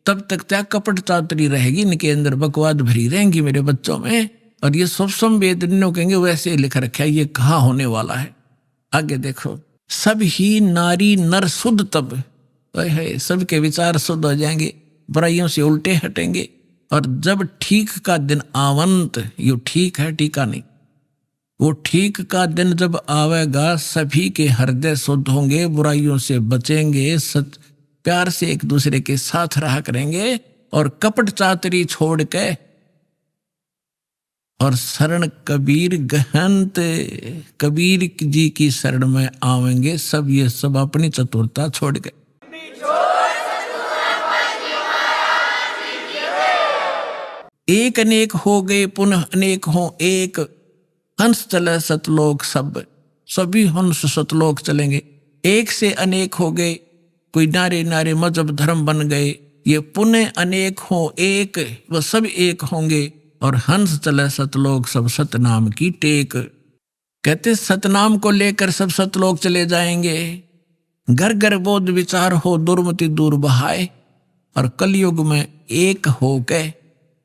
तब तक क्या कपट चातरी रहेगी, इनके अंदर बकवाद भरी रहेंगी मेरे बच्चों में। और ये सब संवेद कहेंगे वैसे लिख रखा है, ये कहाँ होने वाला है। आगे देखो, सब ही नारी नर शुद्ध तब है, सबके विचार शुद्ध हो जाएंगे, बुराइयों से उल्टे हटेंगे। और जब ठीक का दिन आवंत, ये ठीक है टीका नहीं, वो ठीक का दिन जब आवेगा सभी के हृदय शुद्ध होंगे, बुराइयों से बचेंगे, सच प्यार से एक दूसरे के साथ रहा करेंगे और कपट चातरी छोड़ के और शरण कबीर गहंत, कबीर जी की शरण में आवेंगे सब। ये सब अपनी चतुरता छोड़ गए। एक अनेक हो गए पुनः अनेक हो एक, हंस चले सतलोक सब, सभी हंस सतलोक चलेंगे। एक से अनेक हो गए, कोई नारे नारे मजहब धर्म बन गए, ये पुनः अनेक हो एक, वह सब एक होंगे। और हंस चले सतलोक सब सतनाम की टेक। कहते सतनाम को लेकर सब सतलोक चले जाएंगे। घर घर बोध विचार हो दुर्मति दूर बहाए, और कलयुग में एक हो गए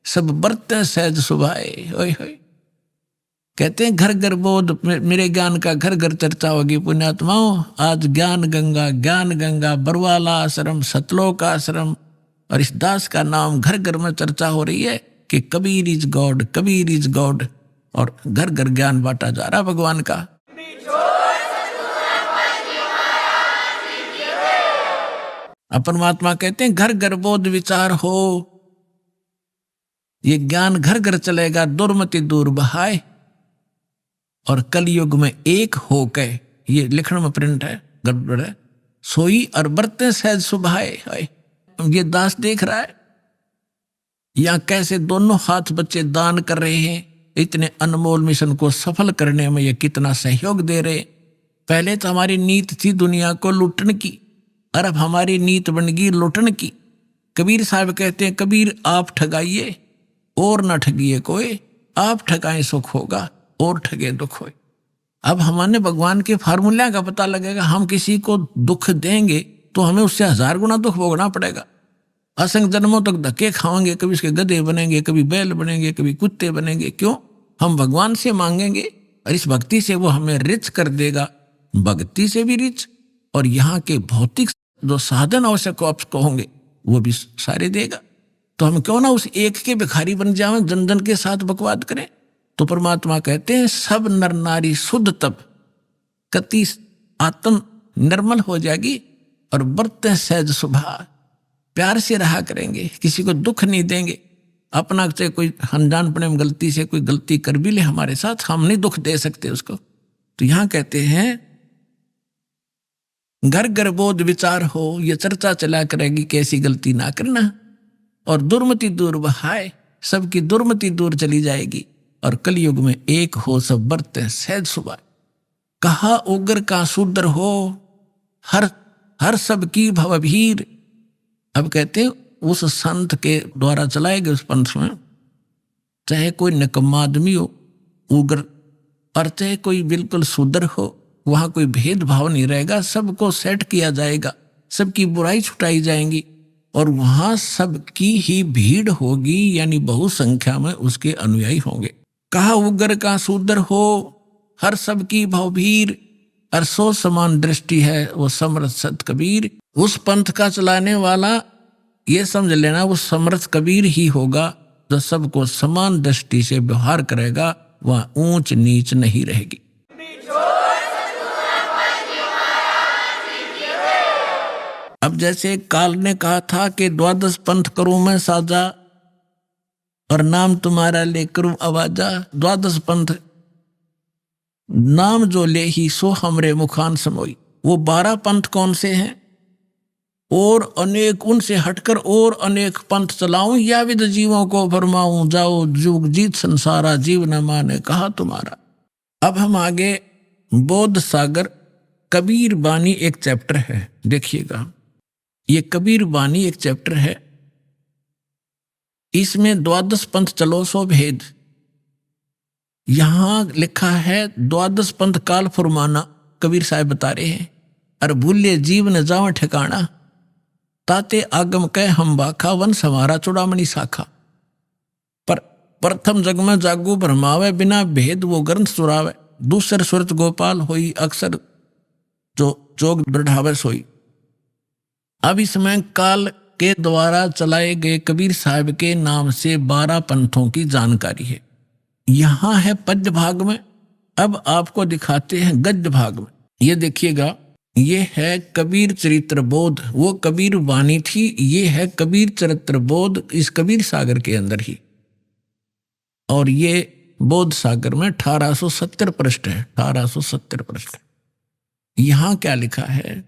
सब बरते सहज सुभाए। ओए होए, कहते हैं घर घर बोध, मेरे ज्ञान का घर घर चर्चा होगी पुण्यात्माओं। आज ज्ञान गंगा बरवाला आश्रम, सतलोक आश्रम और इस दास का नाम घर घर में चर्चा हो रही है कि Kabir is God, Kabir is God, और घर घर ज्ञान बांटा जा रहा भगवान का। परमात्मा कहते हैं घर घर बोध विचार हो, ये ज्ञान घर घर चलेगा, दुर्मति दूर बहाए, और कलयुग में एक हो गए। ये लिखने में प्रिंट है, गड़बड़ है। सोई और बरते सहज सुभाए। ये दास देख रहा है या कैसे दोनों हाथ बच्चे दान कर रहे हैं, इतने अनमोल मिशन को सफल करने में ये कितना सहयोग दे रहे। पहले तो हमारी नीत थी दुनिया को लूटने की, और अब हमारी नीत बन गई लूटने की। कबीर साहब कहते हैं, कबीर आप ठगाइए और न ठगिए कोई, आप ठगाएं सुख होगा और ठगे दुख होए। अब हमारे भगवान के फार्मूला का पता लगेगा। हम किसी को दुख देंगे तो हमें उससे 1000 गुना दुख भोगना पड़ेगा। असंख्य जन्मों तक धक्के खाएंगे, कभी इसके गधे बनेंगे, कभी बैल बनेंगे, कभी कुत्ते बनेंगे। क्यों? हम भगवान से मांगेंगे और इस भक्ति से वो हमें रिच कर देगा, भक्ति से भी रिच, और यहाँ के भौतिक जो साधन आवश्यक आपको होंगे वो भी सारे देगा। तो हम क्यों ना उस एक के भिखारी बन जाएं, जन जन के साथ बकवाद करें। तो परमात्मा कहते हैं सब नर नारी शुद्ध तब कति आत्म निर्मल हो जाएगी और बरते सहज स्वभाव, प्यार से रहा करेंगे, किसी को दुख नहीं देंगे। अपना से कोई अनजानपने में गलती से कोई गलती कर भी ले हमारे साथ, हम नहीं दुख दे सकते उसको। तो यहां कहते हैं घर घर बोध विचार हो, ये चर्चा चला करेगी कैसी गलती ना करना, और दुर्मति दूर बहाय, सबकी दुर्मति दूर चली जाएगी, और कलयुग में एक हो सब बरते सहज सुबह। कहा उग्र का शूद्र हो, हर सब की भवभीर। अब कहते हैं उस संत के द्वारा चलाए गए उस पंथ में चाहे कोई निकम्मा आदमी हो उग्र, और चाहे कोई बिल्कुल शूद्र हो, वहां कोई भेदभाव नहीं रहेगा, सबको सेट किया जाएगा, सबकी बुराई छुटाई जाएंगी, और वहां सबकी ही भीड़ होगी, यानी बहुसंख्या में उसके अनुयायी होंगे। कहा उग्र का शूद्र हो, हर सबकी भवभीर, और सो समान दृष्टि है वो समर्थ सत कबीर। उस पंथ का चलाने वाला ये समझ लेना वो समर्थ कबीर ही होगा, जो सबको समान दृष्टि से व्यवहार करेगा, वह ऊंच नीच नहीं रहेगी। अब जैसे काल ने कहा था कि 12 पंथ करूं मैं साजा, और नाम तुम्हारा ले करूं आवाजा। 12 पंथ नाम जो ले ही सो हमरे मुखान समोई। वो 12 पंथ कौन से हैं? और अनेक उनसे हटकर और अनेक पंथ चलाऊं, या विद जीवों को फरमाऊं, जाओ जुग जीत संसारा, जीव न माने कहा तुम्हारा। अब हम आगे बोध सागर कबीर बानी एक चैप्टर है, देखिएगा ये कबीर बानी एक चैप्टर है, इसमें 12 पंथ चलो सो भेद। यहां लिखा है 12 पंथ काल फुरमाना, कबीर साहब बता रहे हैं, अर भूले जीव न जाओ ठिकाना, ताते आगम कह हम बाखा, वन समारा चुड़ामणि शाखा। पर प्रथम जग में जागू भरमावे, बिना भेद वो ग्रंथ चुरावे, दूसर सुरत गोपाल होई, अक्सर जो जोग बढ़ावे सोई। अब इसमें काल के द्वारा चलाए गए कबीर साहब के नाम से 12 पंथों की जानकारी है। यहां है पद्य भाग में, अब आपको दिखाते हैं गद्य भाग में। ये देखिएगा, ये है कबीर चरित्र बोध, वो कबीर वाणी थी, ये है कबीर चरित्र बोध इस कबीर सागर के अंदर ही, और ये बोध सागर में 1870 पृष्ठ है, 1870 पृष्ठ। यहां क्या लिखा है?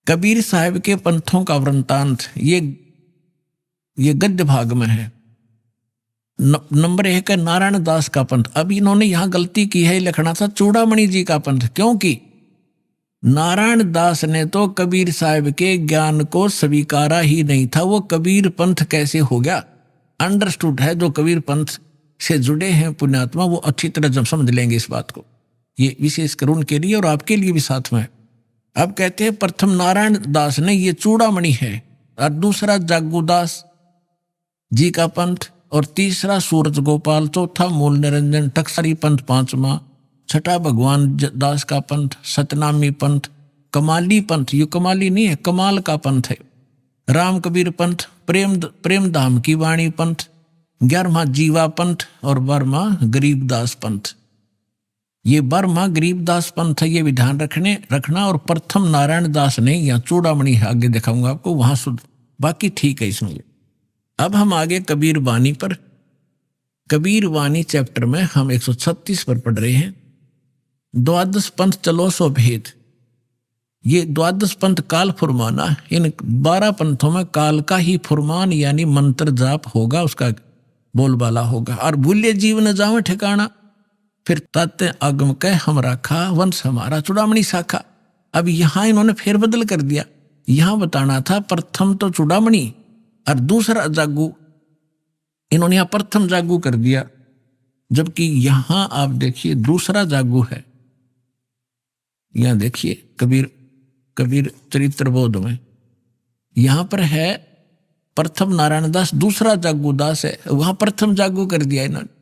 कबीर साहब के पंथों का वृंतांत, ये गद्य भाग में है। नंबर 1 है नारायण दास का पंथ। अब इन्होंने यहां गलती की है, लिखना था चूड़ामणि जी का पंथ, क्योंकि नारायण दास ने तो कबीर साहब के ज्ञान को स्वीकारा ही नहीं था। वो कबीर पंथ कैसे हो गया? अंडरस्टूड है, जो कबीर पंथ से जुड़े हैं पुण्यात्मा वो अच्छी तरह जब समझ लेंगे इस बात को। ये विशेषकर उनके लिए और आपके लिए भी साथ में है। अब कहते हैं प्रथम नारायण दास ने, ये चूड़ामणि है, और दूसरा जागूदास जी का पंथ, और तीसरा सूरज गोपाल, चौथा मूल निरंजन टकसारी पंथ, 5वां, छठा भगवान दास का पंथ, सतनामी पंथ, कमाली पंथ, ये कमाली नहीं है, कमाल का पंथ है, राम कबीर पंथ, प्रेम धाम की वाणी पंथ, 11वां जीवा पंथ, और 12वां गरीबदास पंथ। ये 12वां गरीबदास पंथ है, ये भी ध्यान रखना। और प्रथम नारायण दास ने, यहाँ चूड़ामणि है, आगे दिखाऊंगा आपको, वहां शुद्ध, बाकी ठीक है इसमें। अब हम आगे कबीर वाणी पर, कबीर वाणी चैप्टर में हम 136 पर पढ़ रहे हैं। 12 पंथ चलो सो भेद। ये 12 पंथ काल फुरमाना, इन 12 पंथों में काल का ही फुरमान यानी मंत्र जाप होगा, उसका बोलबाला होगा। और भूले जीव न जावे ठिकाना, फिर तत् आगम कह हम राखा, वंश हमारा चुड़ामणि शाखा। अब यहां इन्होंने फेर बदल कर दिया, यहां बताना था प्रथम तो चुड़ामणि और दूसरा जागू, इन्होंने यहां प्रथम जागू कर दिया, जबकि यहां आप देखिए दूसरा जागू है। यहां देखिए कबीर चरित्र बोध में यहां पर है प्रथम नारायण दास, दूसरा जागू दास है, वहां प्रथम जागू कर दिया इन्होंने।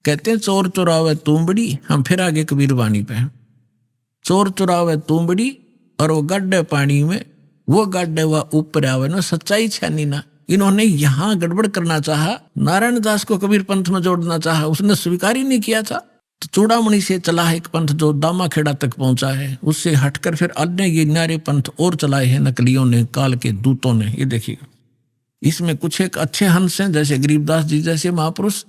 कहते हैं चोर चुरावे तुमबड़ी, हम फिर आगे कबीर वाणी पे हैं। चोर चुरावे तुमबड़ी और वो गड्ढे पानी में, वो गड्ढे वह ऊपर आवे ना, सच्चाई छानी ना। इन्होंने यहाँ गड़बड़ करना चाहा, नारायण दास को कबीर पंथ में जोड़ना चाहा, उसने स्वीकार ही नहीं किया था। तो चूड़ामणि से चला है एक पंथ जो दामाखेड़ा तक पहुंचा है, उससे हटकर फिर अन्य ये न्यारे पंथ और चलाए हैं नकलियों ने, काल के दूतों ने। ये देखिएगा, इसमें कुछ एक अच्छे हंस हैं, जैसे गरीबदास जी जैसे महापुरुष,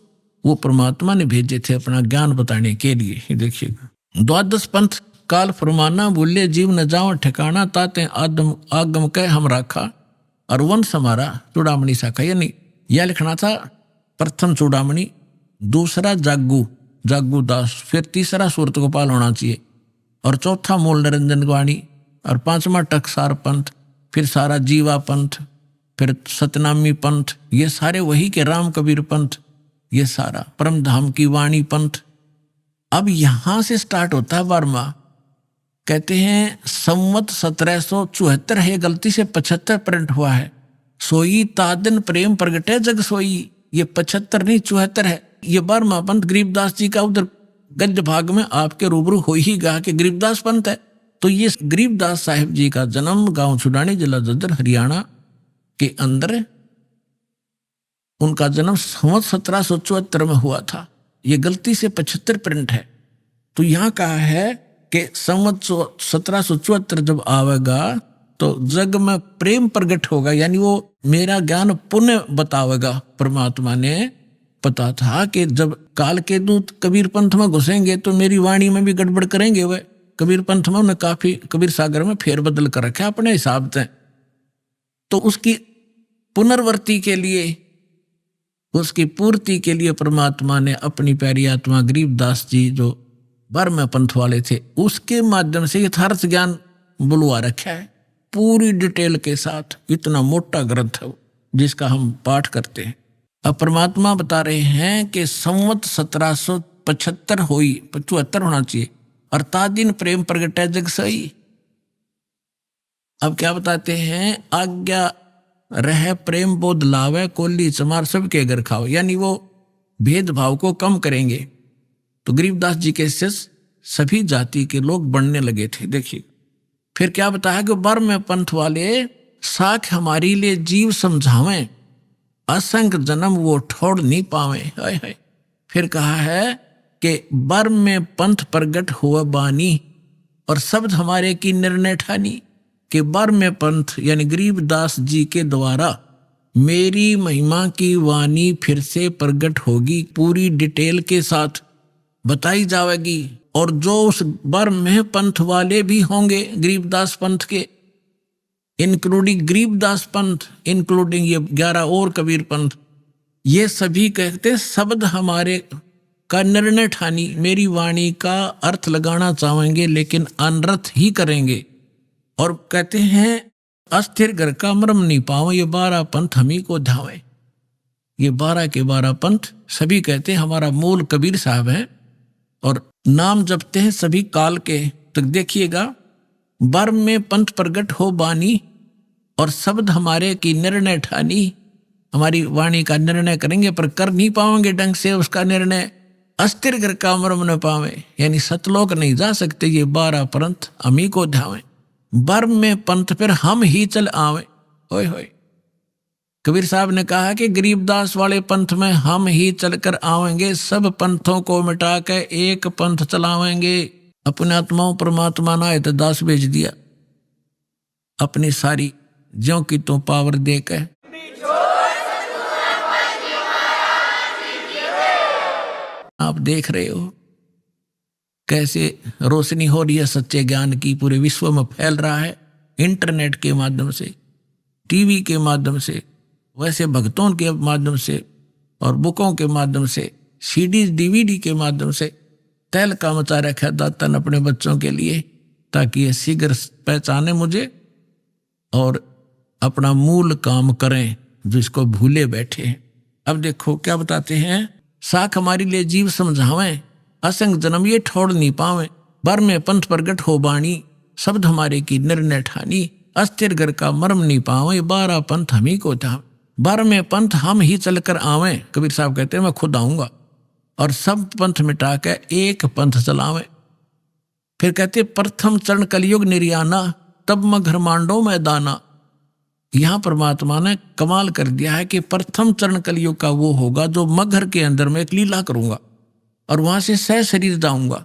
वो परमात्मा ने भेजे थे अपना ज्ञान बताने के लिए। ये देखिएगा, द्वादश पंथ काल फरमाना, बोले जीव न जाओ ठिकाना, ताते आदम आगम कह हम राखा, और वंश हमारा चूड़ामणि शाखा। यानी यह लिखना था प्रथम चूड़ामणि, दूसरा जागू दास, फिर तीसरा सूरत गोपाल होना चाहिए, और चौथा मूल निरंजन वाणी, और पांचवा टकसार पंथ, फिर सारा जीवा पंथ, फिर सतनामी पंथ, ये सारे वही के राम कबीर पंथ, ये सारा परम धाम की वाणी पंथ। अब यहां से स्टार्ट होता है वर्मा। कहते हैं संवत 1774 है, गलती से 75 प्रिंट हुआ है। सोई तादन प्रेम प्रगटे जग सोई, ये 75 नहीं 74 है। ये बर्मा पंथ गरीबदास जी का उधर गद्य भाग में आपके रूबरू हो ही गा कि गरीबदास पंथ है। तो ये गरीबदास साहिब जी का जन्म गांव छुडानी, जिला जज्जर, हरियाणा के अंदर, उनका जन्म संवत 1774 में हुआ था। ये गलती से 75 प्रिंट है। तो यहाँ कहा है कि संवत 1774 जब आवेगा तो जग में प्रेम प्रगट होगा, यानी वो मेरा ज्ञान पुनः बतावेगा। परमात्मा ने पता था कि जब काल के दूत कबीर पंथ में घुसेंगे तो मेरी वाणी में भी गड़बड़ करेंगे। वह कबीर पंथ में उन्हें काफी कबीर सागर में फेरबदल कर रखा अपने हिसाब से। तो उसकी पुनर्वर्ती के लिए, उसकी पूर्ति के लिए परमात्मा ने अपनी प्यारी आत्मा गरीबदास जी जो बर्मा पंथ वाले थे, उसके माध्यम से यथार्थ ज्ञान बुलवा रखा है पूरी डिटेल के साथ। इतना मोटा ग्रंथ है जिसका हम पाठ करते हैं। अब परमात्मा बता रहे हैं कि संवत 1775 हुई, 75 होना चाहिए, और तादिन प्रेम प्रगटे जग सही। अब क्या बताते हैं, आज्ञा रह प्रेम बोध लावे, कोली चमार सबके घर खाओ, यानी वो भेदभाव को कम करेंगे। तो गरीबदास जी के शिष्य सभी जाति के लोग बनने लगे थे। देखिए फिर क्या बताया कि बर्मा पंथ वाले साख हमारी ले जीव समझावें, असंख्य जन्म वो छोड़ नहीं पावे। हाय हाय। फिर कहा है कि बर्मा पंथ प्रगट हुआ बानी, और शब्द हमारे की निर्णय ठानी कि बर्मा पंथ यानी गरीबदास जी के द्वारा मेरी महिमा की वाणी फिर से प्रगट होगी, पूरी डिटेल के साथ बताई जाएगी। और जो उस बर्मा पंथ वाले भी होंगे गरीबदास पंथ के, इंक्लूडिंग गरीबदास पंथ, इंक्लूडिंग ये 11 और कबीर पंथ, ये सभी कहते शब्द हमारे का निर्णय ठानी, मेरी वाणी का अर्थ लगाना चाहेंगे लेकिन अनर्थ ही करेंगे। और कहते हैं अस्थिर घर का मरम नहीं पावे, ये 12 पंथ हम ही को ध्यावे। ये 12 के 12 पंथ सभी कहते हैं हमारा मूल कबीर साहब है, और नाम जपते हैं सभी काल के। तो देखिएगा, बर्मा पंथ प्रगट हो बानी, और शब्द हमारे की निर्णय ठानी, हमारी वाणी का निर्णय करेंगे पर कर नहीं पाएंगे ढंग से उसका निर्णय। अस्थिर घर का मरम न पावे, यानी सतलोक नहीं जा सकते, ये 12 पंथ हम ही को ध्यावे। बर्मा पंथ फिर हम ही चल आवे। ओए होए, कबीर साहब ने कहा कि गरीबदास वाले पंथ में हम ही चलकर आवेंगे, सब पंथों को मिटा के एक पंथ चलावेंगे। अपने आत्माओं परमात्मा ना तो दास भेज दिया, अपनी सारी ज्यों की तो पावर देकर। आप देख रहे हो कैसे रोशनी हो रही है सच्चे ज्ञान की, पूरे विश्व में फैल रहा है, इंटरनेट के माध्यम से, टीवी के माध्यम से, वैसे भक्तों के माध्यम से, और बुकों के माध्यम से, सीडी डीवीडी के माध्यम से। तहलका मचा रखा दाता ने अपने बच्चों के लिए, ताकि ये शीघ्र पहचाने मुझे और अपना मूल काम करें जो इसको भूले बैठे हैं। अब देखो क्या बताते हैं, साख हमारी ले जीव समझावें, असंग जन्म ये छोड़ नहीं पावे। बर्मा पंथ प्रगट हो बाणी, शब्द हमारे की निर्णय ठानी, अस्थिर घर का मर्म नहीं पावे, 12 पंथ हम ही को था। बर्मा पंथ हम ही चलकर आवे। कबीर साहब कहते हैं मैं खुद आऊंगा, और सब पंथ मिटा के एक पंथ चलावे। फिर कहते प्रथम चरण कलयुग निर्याना, तब मगर मांडो मैदाना। यहां परमात्मा ने कमाल कर दिया है कि प्रथम चरण कलयुग का वो होगा जो मगर के अंदर में एक लीला करूंगा और वहां से सह शरीर जाऊंगा।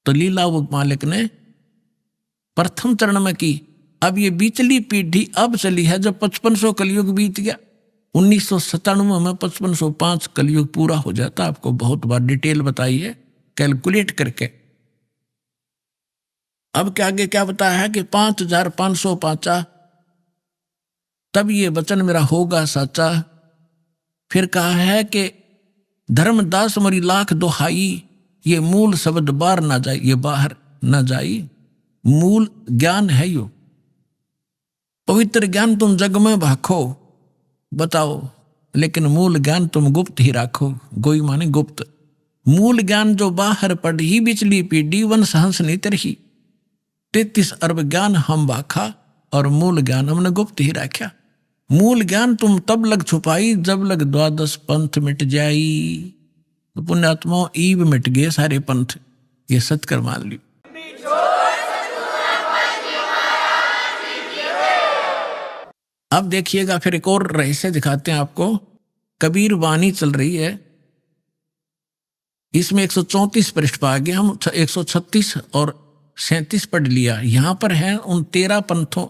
तो लीला वो मालिक ने प्रथम चरण में की। अब ये बीचली पीढ़ी अब चली है जब 5500 कलयुग बीत गया। 1997 में 5505 कलयुग पूरा हो जाता। आपको बहुत बार डिटेल बताई है कैलकुलेट करके। अब के आगे क्या बताया है कि 5505 तब ये वचन मेरा होगा साचा। फिर कहा है कि धर्मदास मरी लाख दोहाई, ये मूल शब्द बाहर ना जाए, ये बाहर ना जाई। मूल ज्ञान है यो, पवित्र ज्ञान तुम जग में भाखो, बताओ, लेकिन मूल ज्ञान तुम गुप्त ही राखो। गोई माने गुप्त। मूल ज्ञान जो बाहर पढ़ी बिचली पीढ़ी, वंश हंस नितर ही। 33 अरब ज्ञान हम बाखा और मूल ज्ञान हमने गुप्त ही रखा। मूल ज्ञान तुम तब लग छुपाई, जब लग 12 पंथ मिट जाई। तो पुण्यात्मा ईब मिट गए सारे पंथ, ये सत्कर मान ली। अब देखिएगा फिर एक और रहस्य दिखाते हैं आपको। कबीर वाणी चल रही है, इसमें 134 पृष्ठ पा गए हम। 136 और 37 पढ़ लिया। यहां पर है उन 13 पंथों,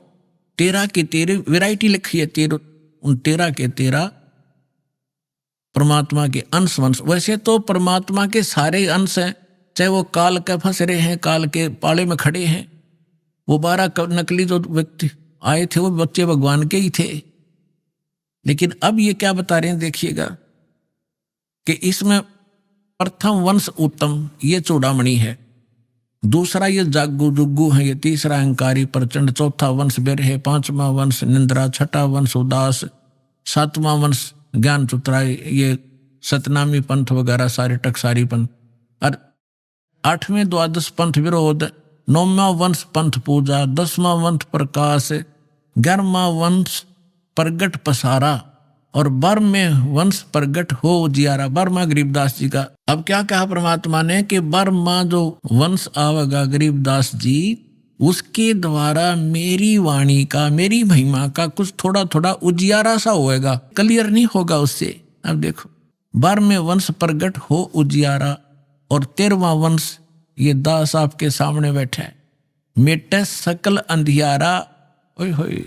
13 के 13 वैरायटी लिखी है। 13 उन 13 के 13 परमात्मा के अंश वंश। वैसे तो परमात्मा के सारे अंश हैं, चाहे वो काल के फंस रहे हैं, काल के पाले में खड़े हैं। वो 12 नकली जो व्यक्ति आए थे वो बच्चे भगवान के ही थे। लेकिन अब ये क्या बता रहे हैं देखिएगा कि इसमें प्रथम वंश उत्तम, ये चूड़ामणि है। दूसरा ये जागू जुग्गू है। ये तीसरा अहंकारी प्रचंड। चौथा वंश बेर है। 5वां वंश निंद्रा। 6ठा वंश उदास। 7वां वंश ज्ञान चुतराई। ये सतनामी पंथ वगैरह सारे टकसारी पंथ। और 8वें 12 पंथ विरोध। 9वां वंश पंथ पूजा। 10वां वंश प्रकाश। 11वां वंश प्रगट पसारा और 12वें वंश प्रगट हो उजियारा। 12वां गरीबदास जी का। अब क्या कहा परमात्मा ने कि 12वां जो वंश आवेगा गरीबदास जी, उसके द्वारा मेरी वाणी का, मेरी महिमा का कुछ थोड़ा थोड़ा उजियारा सा होएगा, क्लियर नहीं होगा उससे। अब देखो 12वें वंश प्रगट हो उजियारा और 13वां वंश ये दास आपके सामने बैठा है। मिटे सकल अंधियारा। ओए होए,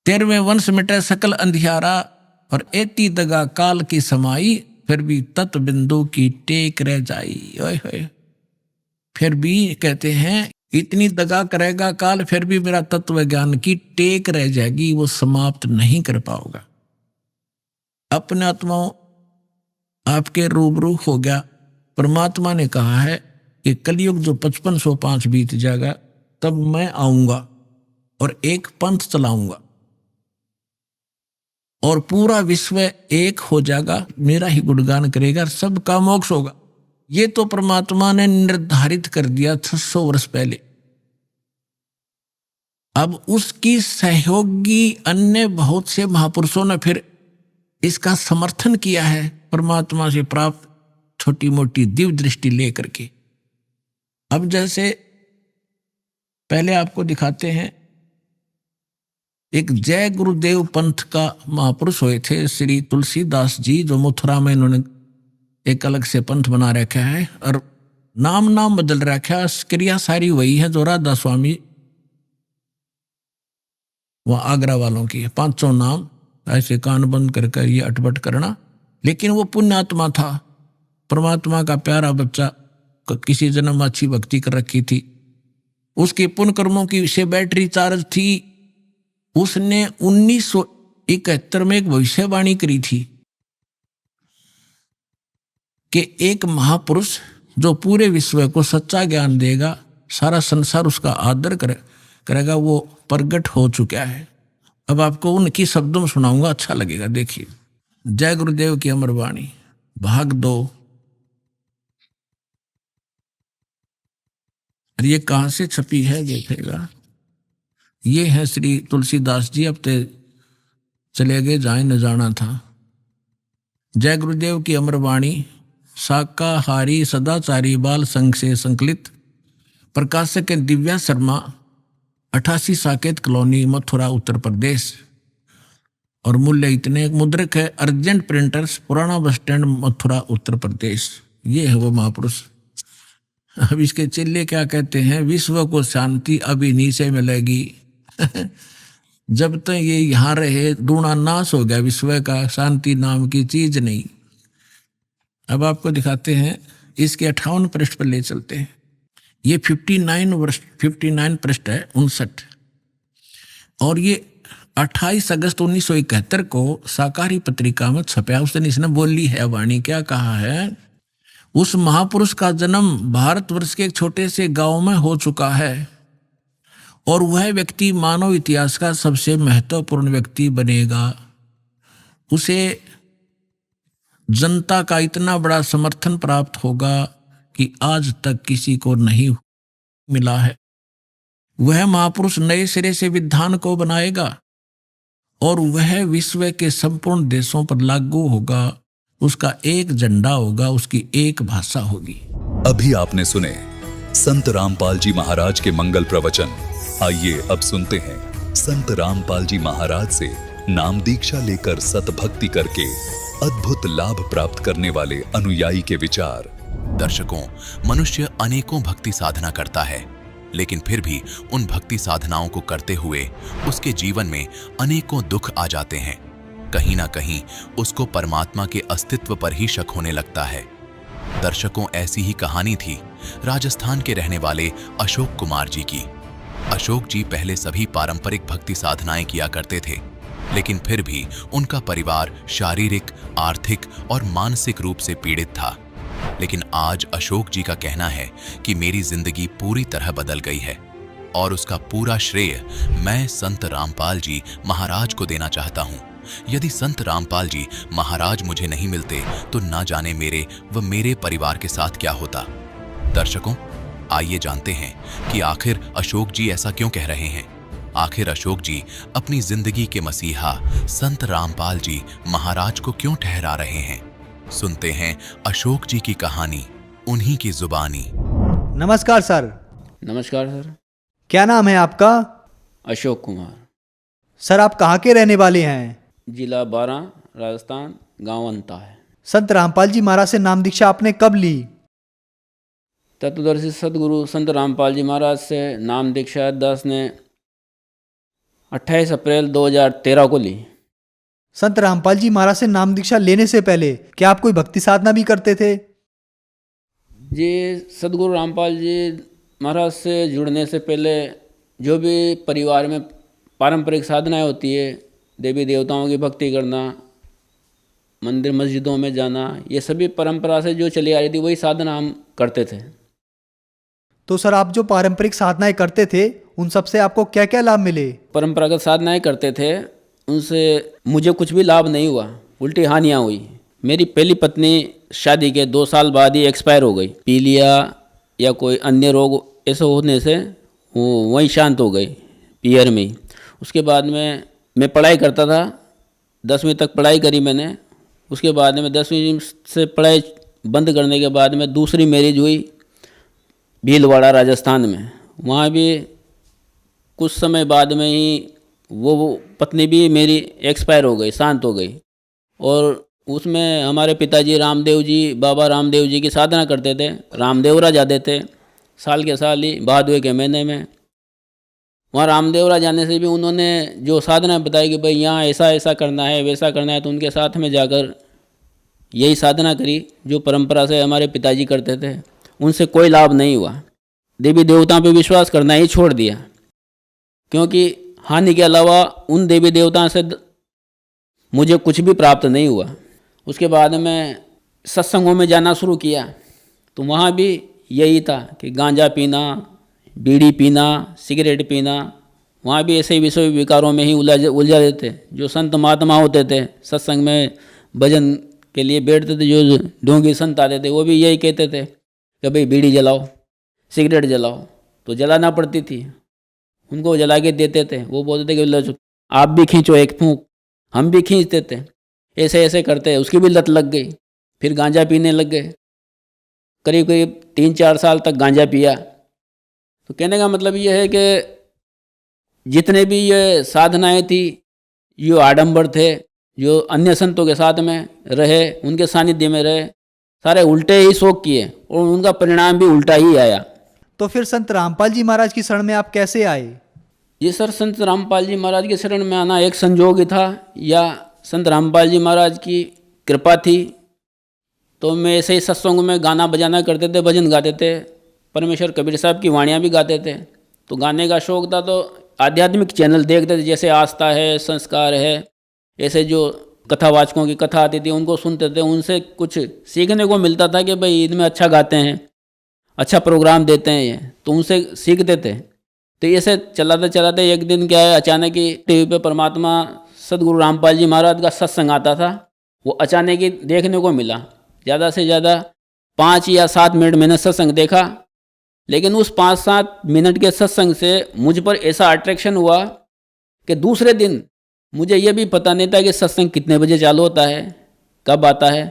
तेरहवें वंश मिटे सकल अंधियारा और एती दगा काल की समाई, फिर भी तत् बिंदु की टेक रह जाई। ओए होए, फिर भी कहते हैं इतनी दगा करेगा काल, फिर भी मेरा तत्व ज्ञान की टेक रह जाएगी, वो समाप्त नहीं कर पाओगा। अपने आत्माओं आपके रूबरू हो गया। परमात्मा ने कहा है कि कलयुग जो 5505 बीत जाएगा तब मैं आऊंगा और एक पंथ चलाऊंगा और पूरा विश्व एक हो जाएगा, मेरा ही गुणगान करेगा, सबका मोक्ष होगा। ये तो परमात्मा ने निर्धारित कर दिया 600 वर्ष पहले। अब उसकी सहयोगी अन्य बहुत से महापुरुषों ने फिर इसका समर्थन किया है, परमात्मा से प्राप्त छोटी मोटी दिव्य दृष्टि लेकर के। अब जैसे पहले आपको दिखाते हैं, एक जय गुरुदेव पंथ का महापुरुष हुए थे श्री तुलसीदास जी, जो मथुरा में इन्होंने एक अलग से पंथ बना रखा है और नाम बदल रखा है। क्रिया सारी वही है जो राधा स्वामी वह आगरा वालों की है। 500 नाम ऐसे कान बंद कर ये अटपट करना। लेकिन वो पुण्यात्मा था, परमात्मा का प्यारा बच्चा, किसी जन्म में अच्छी भक्ति कर रखी थी, उसके पुण्य कर्मों की से बैटरी चार्ज थी। उसने 1971 में एक भविष्यवाणी करी थी कि एक महापुरुष जो पूरे विश्व को सच्चा ज्ञान देगा, सारा संसार उसका आदर करेगा, वो प्रगट हो चुका है। अब आपको उनकी शब्दों में सुनाऊंगा, अच्छा लगेगा। देखिए, जय गुरुदेव की अमर वाणी, भाग 2। और ये कहां से छपी है देखिएगा। ये है श्री तुलसीदास जी। अब ते चले गए जहाँ न जाना था। जय गुरुदेव की अमर वाणी। शाकाहारी सदाचारी बाल संघ से संकलित। प्रकाशक है दिव्या शर्मा, 88 साकेत कॉलोनी, मथुरा, उत्तर प्रदेश। और मूल्य इतने। मुद्रक है अर्जेंट प्रिंटर्स, पुराना बस स्टैंड, मथुरा, उत्तर प्रदेश। ये है वो महापुरुष। अब इसके चेले क्या कहते हैं? विश्व को शांति अब इन्हीं से मिलेगी। जब तक ये यहाँ रहे दूना नाश हो गया विश्व का, शांति नाम की चीज नहीं। अब आपको दिखाते हैं, इसके 58 पृष्ठ पर ले चलते हैं। ये 59 पृष्ठ है, 59। और ये 28 अगस्त 1971 को शाकाहारी पत्रिका में छपया। उस दिन इसने बोली है वाणी। क्या कहा है? उस महापुरुष का जन्म भारतवर्ष के एक छोटे से गांव में हो चुका है और वह व्यक्ति मानव इतिहास का सबसे महत्वपूर्ण व्यक्ति बनेगा। उसे जनता का इतना बड़ा समर्थन प्राप्त होगा कि आज तक किसी को नहीं मिला है। वह महापुरुष नए सिरे से विधान को बनाएगा और वह विश्व के संपूर्ण देशों पर लागू होगा। उसका एक झंडा होगा, उसकी एक भाषा होगी। अभी आपने सुने संत रामपाल जी महाराज के मंगल प्रवचन। आइए अब सुनते हैं संत रामपाल जी महाराज से नाम दीक्षा लेकर सतभक्ति करके अद्भुत लाभ प्राप्त करने वाले अनुयायी के विचार। दर्शकों, मनुष्य अनेकों भक्ति साधना करता है, लेकिन फिर भी उन भक्ति साधनाओं को करते हुए उसके जीवन में अनेकों दुख आ जाते हैं। कहीं ना कहीं उसको परमात्मा के अस्तित्व पर ही शक होने लगता है। दर्शकों, ऐसी ही कहानी थी राजस्थान के रहने वाले अशोक कुमार जी की। अशोक जी पहले सभी पारंपरिक भक्ति साधनाएं किया करते थे, लेकिन फिर भी उनका परिवार शारीरिक, आर्थिक और मानसिक रूप से पीड़ित था। लेकिन आज अशोक जी का कहना है कि मेरी जिंदगी पूरी तरह बदल गई है और उसका पूरा श्रेय मैं संत रामपाल जी महाराज को देना चाहता हूं। यदि संत रामपाल जी महाराज मुझे नहीं मिलते तो ना जाने मेरे व मेरे परिवार के साथ क्या होता। दर्शकों, आइए जानते हैं कि आखिर अशोक जी ऐसा क्यों कह रहे हैं। आखिर अशोक जी अपनी जिंदगी के मसीहा संत रामपाल जी महाराज को क्यों ठहरा रहे हैं। सुनते हैं अशोक जी की कहानी, उन्हीं की जुबानी। नमस्कार सर। नमस्कार सर। क्या नाम है आपका? अशोक कुमार। सर, आप कहाँ के रहने वाले हैं? जिला बारां, राजस्थान, गांव अंता है। संत रामपाल जी महाराज से नाम दीक्षा आपने कब ली? तत्वदर्शी सदगुरु संत रामपाल जी महाराज से नाम दीक्षा दास ने 28 अप्रैल 2013 को ली। संत रामपाल जी महाराज से नाम दीक्षा लेने से पहले क्या आप कोई भक्ति साधना भी करते थे? जी, सदगुरु रामपाल जी महाराज से जुड़ने से पहले जो भी परिवार में पारंपरिक साधनाएं होती है, देवी देवताओं की भक्ति करना, मंदिर मस्जिदों में जाना, ये सभी परंपरा से जो चली आ रही थी वही साधना हम करते थे। तो सर, आप जो पारंपरिक साधनाएं करते थे उन सब से आपको क्या क्या लाभ मिले? परंपरागत साधनाएं करते थे, उनसे मुझे कुछ भी लाभ नहीं हुआ, उल्टी हानियाँ हुई। मेरी पहली पत्नी शादी के 2 साल बाद ही एक्सपायर हो गई। पीलिया या कोई अन्य रोग ऐसे होने से वो वहीं शांत हो गई, पियर में ही। उसके बाद में मैं पढ़ाई करता था, 10वीं तक पढ़ाई करी मैंने। उसके बाद में 10वीं से पढ़ाई बंद करने के बाद में दूसरी मैरिज हुई भीलवाड़ा, राजस्थान में। वहाँ भी कुछ समय बाद में ही वो पत्नी भी मेरी एक्सपायर हो गई, शांत हो गई। और उसमें हमारे पिताजी रामदेव जी, बाबा रामदेव जी की साधना करते थे। रामदेवरा जाते थे साल के साल ही, भादवे के महीने में। वहाँ रामदेवरा जाने से भी उन्होंने जो साधना बताई कि भाई यहाँ ऐसा ऐसा करना है, वैसा करना है, तो उनके साथ में जाकर यही साधना करी जो परंपरा से हमारे पिताजी करते थे। उनसे कोई लाभ नहीं हुआ। देवी देवताओं पे विश्वास करना ही छोड़ दिया, क्योंकि हानि के अलावा उन देवी देवताओं से मुझे कुछ भी प्राप्त नहीं हुआ। उसके बाद में सत्संगों में जाना शुरू किया तो वहाँ भी यही था कि गांजा पीना, बीड़ी पीना, सिगरेट पीना। वहाँ भी ऐसे विषय विकारों में ही उलझा देते। जो संत महात्मा होते थे सत्संग में भजन के लिए बैठते थे, जो ढोंगी संत आते थे, वो भी यही कहते थे कि भाई बीड़ी जलाओ, सिगरेट जलाओ, तो जलाना पड़ती थी। उनको जला के देते थे। वो बोलते थे कि लो आप भी खींचो एक फूंक, हम भी खींच देते। ऐसे ऐसे करते, उसकी भी लत लग गई। फिर गांजा पीने लग गए। करीब करीब 3-4 साल तक गांजा पिया। तो कहने का मतलब ये है कि जितने भी ये साधनाएं थी, ये आडंबर थे, जो अन्य संतों के साथ में रहे, उनके सानिध्य में रहे, सारे उल्टे ही शौक किए और उनका परिणाम भी उल्टा ही आया। तो फिर संत रामपाल जी महाराज की शरण में आप कैसे आए? ये सर, संत रामपाल जी महाराज के शरण में आना एक संजोग ही था या संत रामपाल जी महाराज की कृपा थी। तो मैं ऐसे ही सत्संग में गाना बजाना करते थे, भजन गाते थे, परमेश्वर कबीर साहब की वाणियाँ भी गाते थे। तो गाने का शौक था, तो आध्यात्मिक चैनल देखते थे, जैसे आस्था है, संस्कार है, ऐसे जो कथावाचकों की कथा आती थी उनको सुनते थे। उनसे कुछ सीखने को मिलता था कि भाई इनमें अच्छा गाते हैं, अच्छा प्रोग्राम देते हैं ये, तो उनसे सीखते थे। तो ऐसे चलाते चलाते एक दिन क्या है, अचानक ही टीवी पे परमात्मा सदगुरु रामपाल जी महाराज का सत्संग आता था। वो अचानक ही देखने को मिला। ज़्यादा से ज़्यादा 5 या 7 मिनट मैंने सत्संग देखा, लेकिन उस 5-7 मिनट के सत्संग से मुझ पर ऐसा अट्रैक्शन हुआ कि दूसरे दिन मुझे ये भी पता नहीं था कि सत्संग कितने बजे चालू होता है, कब आता है।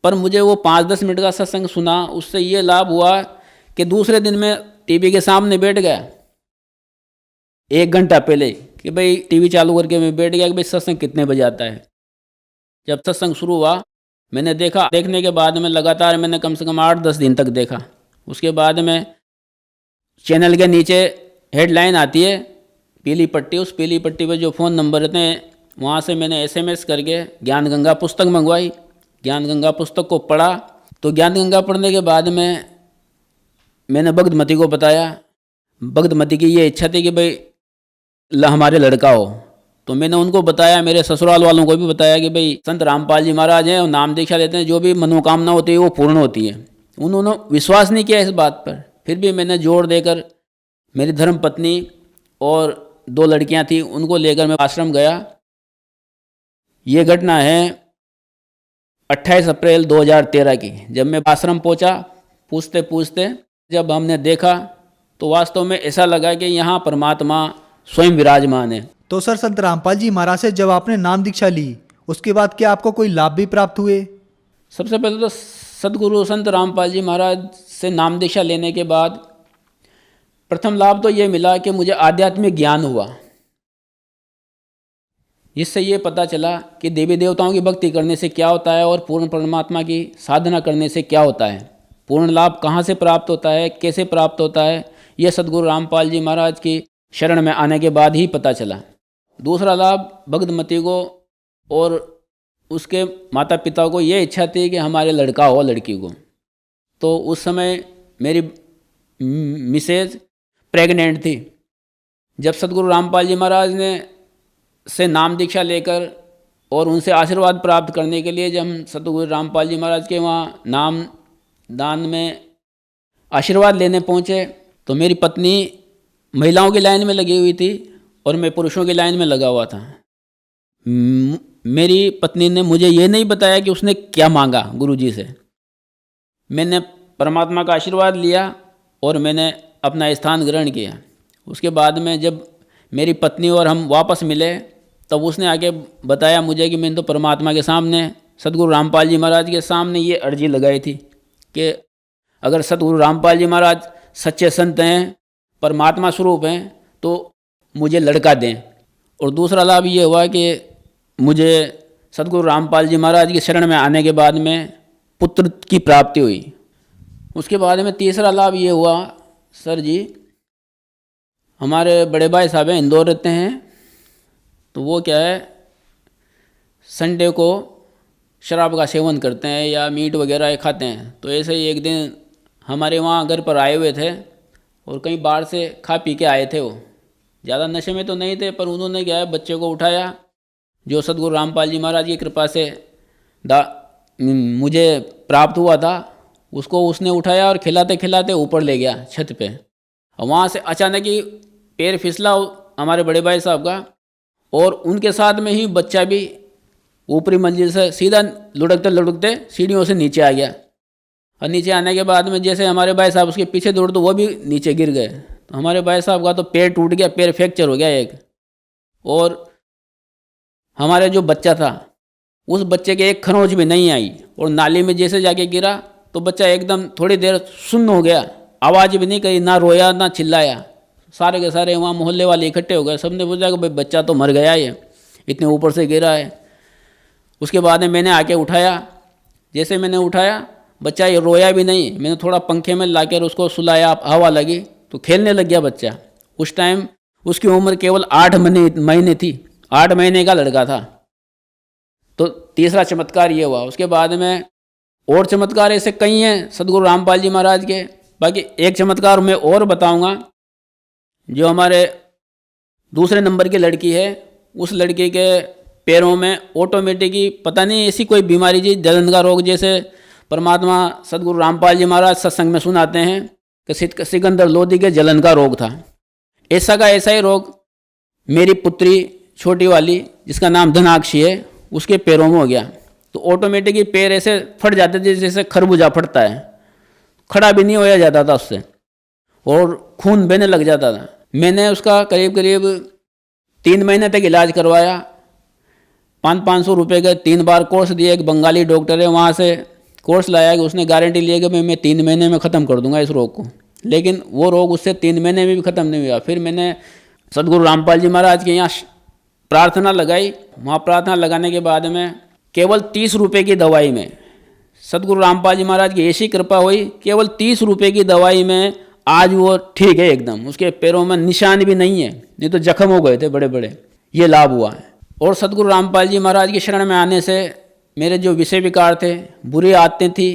पर मुझे वो 5-10 मिनट का सत्संग सुना, उससे ये लाभ हुआ कि दूसरे दिन मैं टीवी के सामने बैठ गया 1 घंटा पहले कि भाई टीवी चालू करके मैं बैठ गया कि भाई सत्संग कितने बजे आता है। जब सत्संग शुरू हुआ मैंने देखा, देखने के बाद में लगातार मैंने कम से कम 8-10 दिन तक देखा। उसके बाद में चैनल के नीचे हेडलाइन आती है पीली पट्टी, उस पीली पट्टी पे जो फ़ोन नंबर रहते हैं वहाँ से मैंने SMS करके ज्ञान गंगा पुस्तक मंगवाई। ज्ञान गंगा पुस्तक को पढ़ा। तो ज्ञान गंगा पढ़ने के बाद में मैंने भगतमती को बताया। भगतमती की ये इच्छा थी कि भाई हमारे लड़का हो। तो मैंने उनको बताया, मेरे ससुराल वालों को भी बताया कि भाई संत रामपाल जी महाराज हैं और नाम दीक्षा लेते हैं, जो भी मनोकामना होती है वो पूर्ण होती है। उन्होंने विश्वास नहीं किया इस बात पर। फिर भी मैंने जोर देकर मेरी धर्म पत्नी और 2 लड़कियां थी उनको लेकर मैं आश्रम गया। ये घटना है 28 अप्रैल 2013 की। जब मैं आश्रम पहुंचा, पूछते पूछते जब हमने देखा तो वास्तव में ऐसा लगा कि यहाँ परमात्मा स्वयं विराजमान है। तो सर, संत रामपाल जी महाराज से जब आपने नाम दीक्षा ली, उसके बाद क्या आपको कोई लाभ भी प्राप्त हुए? सबसे पहले तो सदगुरु संत रामपाल जी महाराज से नाम दीक्षा लेने के बाद प्रथम लाभ तो ये मिला कि मुझे आध्यात्मिक ज्ञान हुआ। इससे ये पता चला कि देवी देवताओं की भक्ति करने से क्या होता है और पूर्ण परमात्मा की साधना करने से क्या होता है, पूर्ण लाभ कहाँ से प्राप्त होता है, कैसे प्राप्त होता है, ये सदगुरु रामपाल जी महाराज की शरण में आने के बाद ही पता चला। दूसरा लाभ, भगतमती को और उसके माता पिता को ये इच्छा थी कि हमारे लड़का हो, लड़की को। तो उस समय मेरी मिसेज प्रेग्नेंट थी। जब सदगुरु रामपाल जी महाराज ने से नाम दीक्षा लेकर और उनसे आशीर्वाद प्राप्त करने के लिए जब हम सदगुरु रामपाल जी महाराज के वहाँ नाम दान में आशीर्वाद लेने पहुँचे, तो मेरी पत्नी महिलाओं की लाइन में लगी हुई थी और मैं पुरुषों की लाइन में लगा हुआ था। मेरी पत्नी ने मुझे ये नहीं बताया कि उसने क्या मांगा गुरुजी से। मैंने परमात्मा का आशीर्वाद लिया और मैंने अपना स्थान ग्रहण किया। उसके बाद में जब मेरी पत्नी और हम वापस मिले तब उसने आके बताया मुझे कि मैंने तो परमात्मा के सामने, सदगुरु रामपाल जी महाराज के सामने ये अर्जी लगाई थी कि अगर सदगुरु रामपाल जी महाराज सच्चे संत हैं, परमात्मा स्वरूप हैं, तो मुझे लड़का दें। और दूसरा लाभ ये हुआ कि मुझे सदगुरु रामपाल जी महाराज की शरण में आने के बाद में पुत्र की प्राप्ति हुई। उसके बाद में तीसरा लाभ ये हुआ, सर जी हमारे बड़े भाई साहब हैं, इंदौर रहते हैं, तो वो क्या है संडे को शराब का सेवन करते हैं या मीट वगैरह खाते हैं। तो ऐसे ही एक दिन हमारे वहाँ घर पर आए हुए थे और कहीं बाहर से खा पी के आए थे। वो ज़्यादा नशे में तो नहीं थे, पर उन्होंने क्या है बच्चे को उठाया, जो सदगुरु रामपाल जी महाराज की कृपा से मुझे प्राप्त हुआ था, उसको उसने उठाया और खिलाते खिलाते ऊपर ले गया छत पे। और वहाँ से अचानक ही पैर फिसला हमारे बड़े भाई साहब का, और उनके साथ में ही बच्चा भी ऊपरी मंजिल से सीधा लुढ़कते लुढ़कते सीढ़ियों से नीचे आ गया। और नीचे आने के बाद में जैसे हमारे भाई साहब उसके पीछे दौड़, तो वो भी नीचे गिर गए। हमारे भाई साहब का तो पैर टूट गया, पैर फ्रैक्चर हो गया एक। और हमारे जो बच्चा था उस बच्चे के एक खरोंच भी नहीं आई, और नाली में जैसे जाके गिरा तो बच्चा एकदम थोड़ी देर सुन्न हो गया, आवाज़ भी नहीं करी, ना रोया ना चिल्लाया। सारे के सारे वहाँ मोहल्ले वाले इकट्ठे हो गए, सबने पूछा कि भाई बच्चा तो मर गया है, इतने ऊपर से गिरा है। उसके बाद में मैंने आके उठाया, जैसे मैंने उठाया बच्चा ये रोया भी नहीं, मैंने थोड़ा पंखे में लाकर उसको सुलाया, हवा लगी तो खेलने लग गया बच्चा। उस टाइम उसकी उम्र केवल 8 महीने थी, 8 महीने का लड़का था। तो तीसरा चमत्कार ये हुआ। उसके बाद में और चमत्कार ऐसे कई हैं सदगुरु रामपाल जी महाराज के। बाकी एक चमत्कार मैं और बताऊंगा, जो हमारे दूसरे नंबर की लड़की है, उस लड़की के पैरों में ऑटोमेटिक ही पता नहीं ऐसी कोई बीमारी जी, जलन का रोग, जैसे परमात्मा सदगुरु रामपाल जी महाराज सत्संग में सुनाते हैं कि सिकंदर लोधी के जलन का रोग था। ऐसा का ऐसा ही रोग मेरी पुत्री छोटी वाली, जिसका नाम धनाक्षी है, उसके पैरों में हो गया। तो ऑटोमेटिक ही पैर ऐसे फट जाते थे जैसे खरबूजा फटता है, खड़ा भी नहीं होया जाता था उससे, और खून बहने लग जाता था। मैंने उसका करीब करीब 3 महीने तक इलाज करवाया, 500 रुपये के 3 बार कोर्स दिए। एक बंगाली डॉक्टर है, वहाँ से कोर्स लाया कि उसने गारंटी ली कि मैं 3 महीने में ख़त्म कर दूंगा इस रोग को, लेकिन वो रोग उससे 3 महीने में भी ख़त्म नहीं हुआ। फिर मैंने सदगुरु रामपाल जी महाराज के यहाँ प्रार्थना लगाई। वहाँ प्रार्थना लगाने के बाद में केवल 30 रुपये की दवाई में सदगुरु रामपाल जी महाराज की ऐसी कृपा हुई, केवल 30 रुपये की दवाई में आज वो ठीक है एकदम, उसके पैरों में निशान भी नहीं है, नहीं तो जख्म हो गए थे बड़े बड़े। ये लाभ हुआ है। और सदगुरु रामपाल जी महाराज की शरण में आने से मेरे जो विषय विकार थे, बुरी आदतें थी,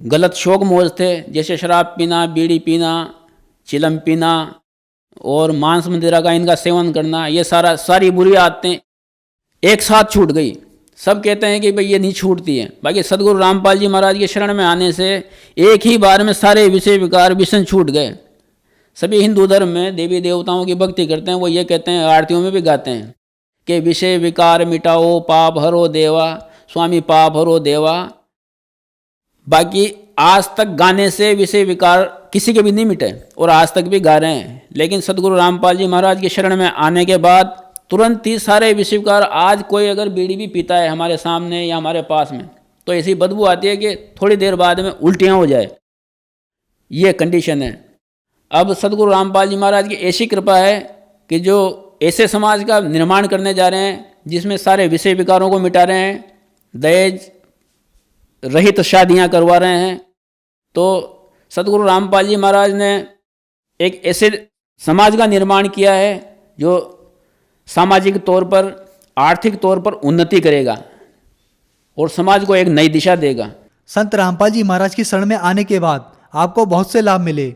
गलत शौक मौज थे, जैसे शराब पीना, बीड़ी पीना, चिलम पीना और मांस मदिरा का इनका सेवन करना, ये सारी बुरी आदतें एक साथ छूट गई। सब कहते हैं कि भाई ये नहीं छूटती है, बाकी सदगुरु रामपाल जी महाराज की शरण में आने से एक ही बार में सारे विषय विकार व्यसन छूट गए। सभी हिंदू धर्म में देवी देवताओं की भक्ति करते हैं, वो ये कहते हैं, आरतियों में भी गाते हैं कि विषय विकार मिटाओ पाप हरो देवा, स्वामी पाप हरो देवा। बाकी आज तक गाने से विषय विकार किसी के भी नहीं मिटे और आज तक भी गा रहे हैं, लेकिन सदगुरु रामपाल जी महाराज की शरण में आने के बाद तुरंत ही सारे विषय विकार, आज कोई अगर बीड़ी भी पीता है हमारे सामने या हमारे पास में तो ऐसी बदबू आती है कि थोड़ी देर बाद में उल्टियाँ हो जाए, ये कंडीशन है। अब सदगुरु रामपाल जी महाराज की ऐसी कृपा है कि जो ऐसे समाज का निर्माण करने जा रहे हैं जिसमें सारे विषय विकारों को मिटा रहे हैं, दहेज रहित शादियां करवा रहे हैं। तो सदगुरु रामपाल जी महाराज ने एक ऐसे समाज का निर्माण किया है जो सामाजिक तौर पर, आर्थिक तौर पर उन्नति करेगा और समाज को एक नई दिशा देगा। संत रामपाल जी महाराज की शरण में आने के बाद आपको बहुत से लाभ मिले।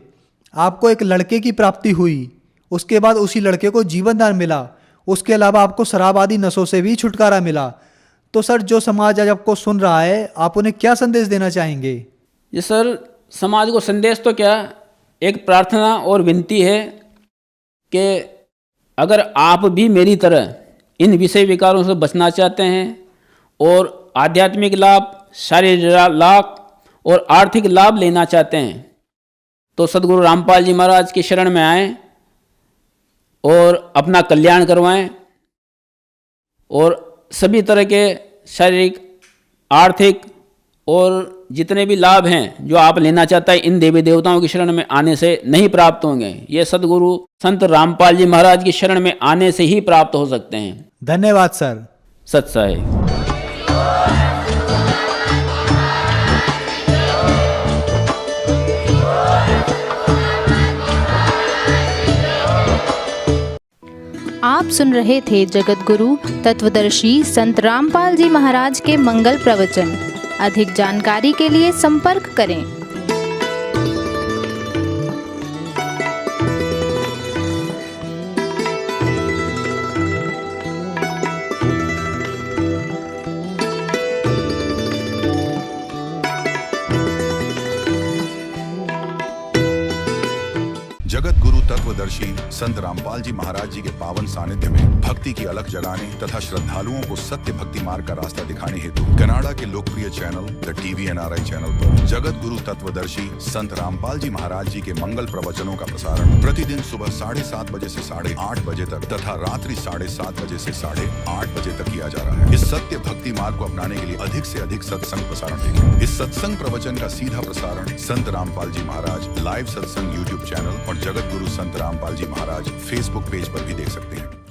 आपको एक लड़के की प्राप्ति हुई, उसके बाद उसी लड़के को जीवन दान मिला, उसके अलावा आपको शराब आदि नशों से भी छुटकारा मिला। तो सर, जो समाज आज आपको सुन रहा है, आप उन्हें क्या संदेश देना चाहेंगे? जी सर, समाज को संदेश तो क्या, एक प्रार्थना और विनती है कि अगर आप भी मेरी तरह इन विषय विकारों से बचना चाहते हैं और आध्यात्मिक लाभ, शारीरिक लाभ और आर्थिक लाभ लेना चाहते हैं तो सदगुरु रामपाल जी महाराज की शरण में आएं और अपना कल्याण करवाएं और सभी तरह के शारीरिक, आर्थिक और जितने भी लाभ हैं जो आप लेना चाहता है, इन देवी देवताओं की शरण में आने से नहीं प्राप्त होंगे। ये सदगुरु संत रामपाल जी महाराज की शरण में आने से ही प्राप्त हो सकते हैं। धन्यवाद सर। सत साहिब। आप सुन रहे थे जगत गुरु तत्वदर्शी संत रामपाल जी महाराज के मंगल प्रवचन। अधिक जानकारी के लिए संपर्क करें। जगत गुरु तत्व तत्वदर्शी संत रामपाल जी महाराज जी के पावन सानिध्य में भक्ति की अलख जगाने तथा श्रद्धालुओं को सत्य भक्ति मार्ग का रास्ता दिखाने हेतु कनाडा के लोकप्रिय channel the TV NRI channel पर जगत गुरु तत्वदर्शी संत रामपाल जी महाराज जी के मंगल प्रवचनों का प्रसारण प्रतिदिन सुबह 7:30 बजे से 8:30 बजे तक तथा रात्रि 7:30 बजे से 8:30 बजे तक किया जा रहा है। इस सत्य भक्ति मार्ग को अपनाने के लिए अधिक से अधिक सत्संग प्रसारण देखें। इस सत्संग प्रवचन का सीधा प्रसारण संत रामपाल जी महाराज लाइव सत्संग YouTube चैनल और जगत गुरु संत रामपाल जी महाराज Facebook पेज पर भी देख सकते हैं।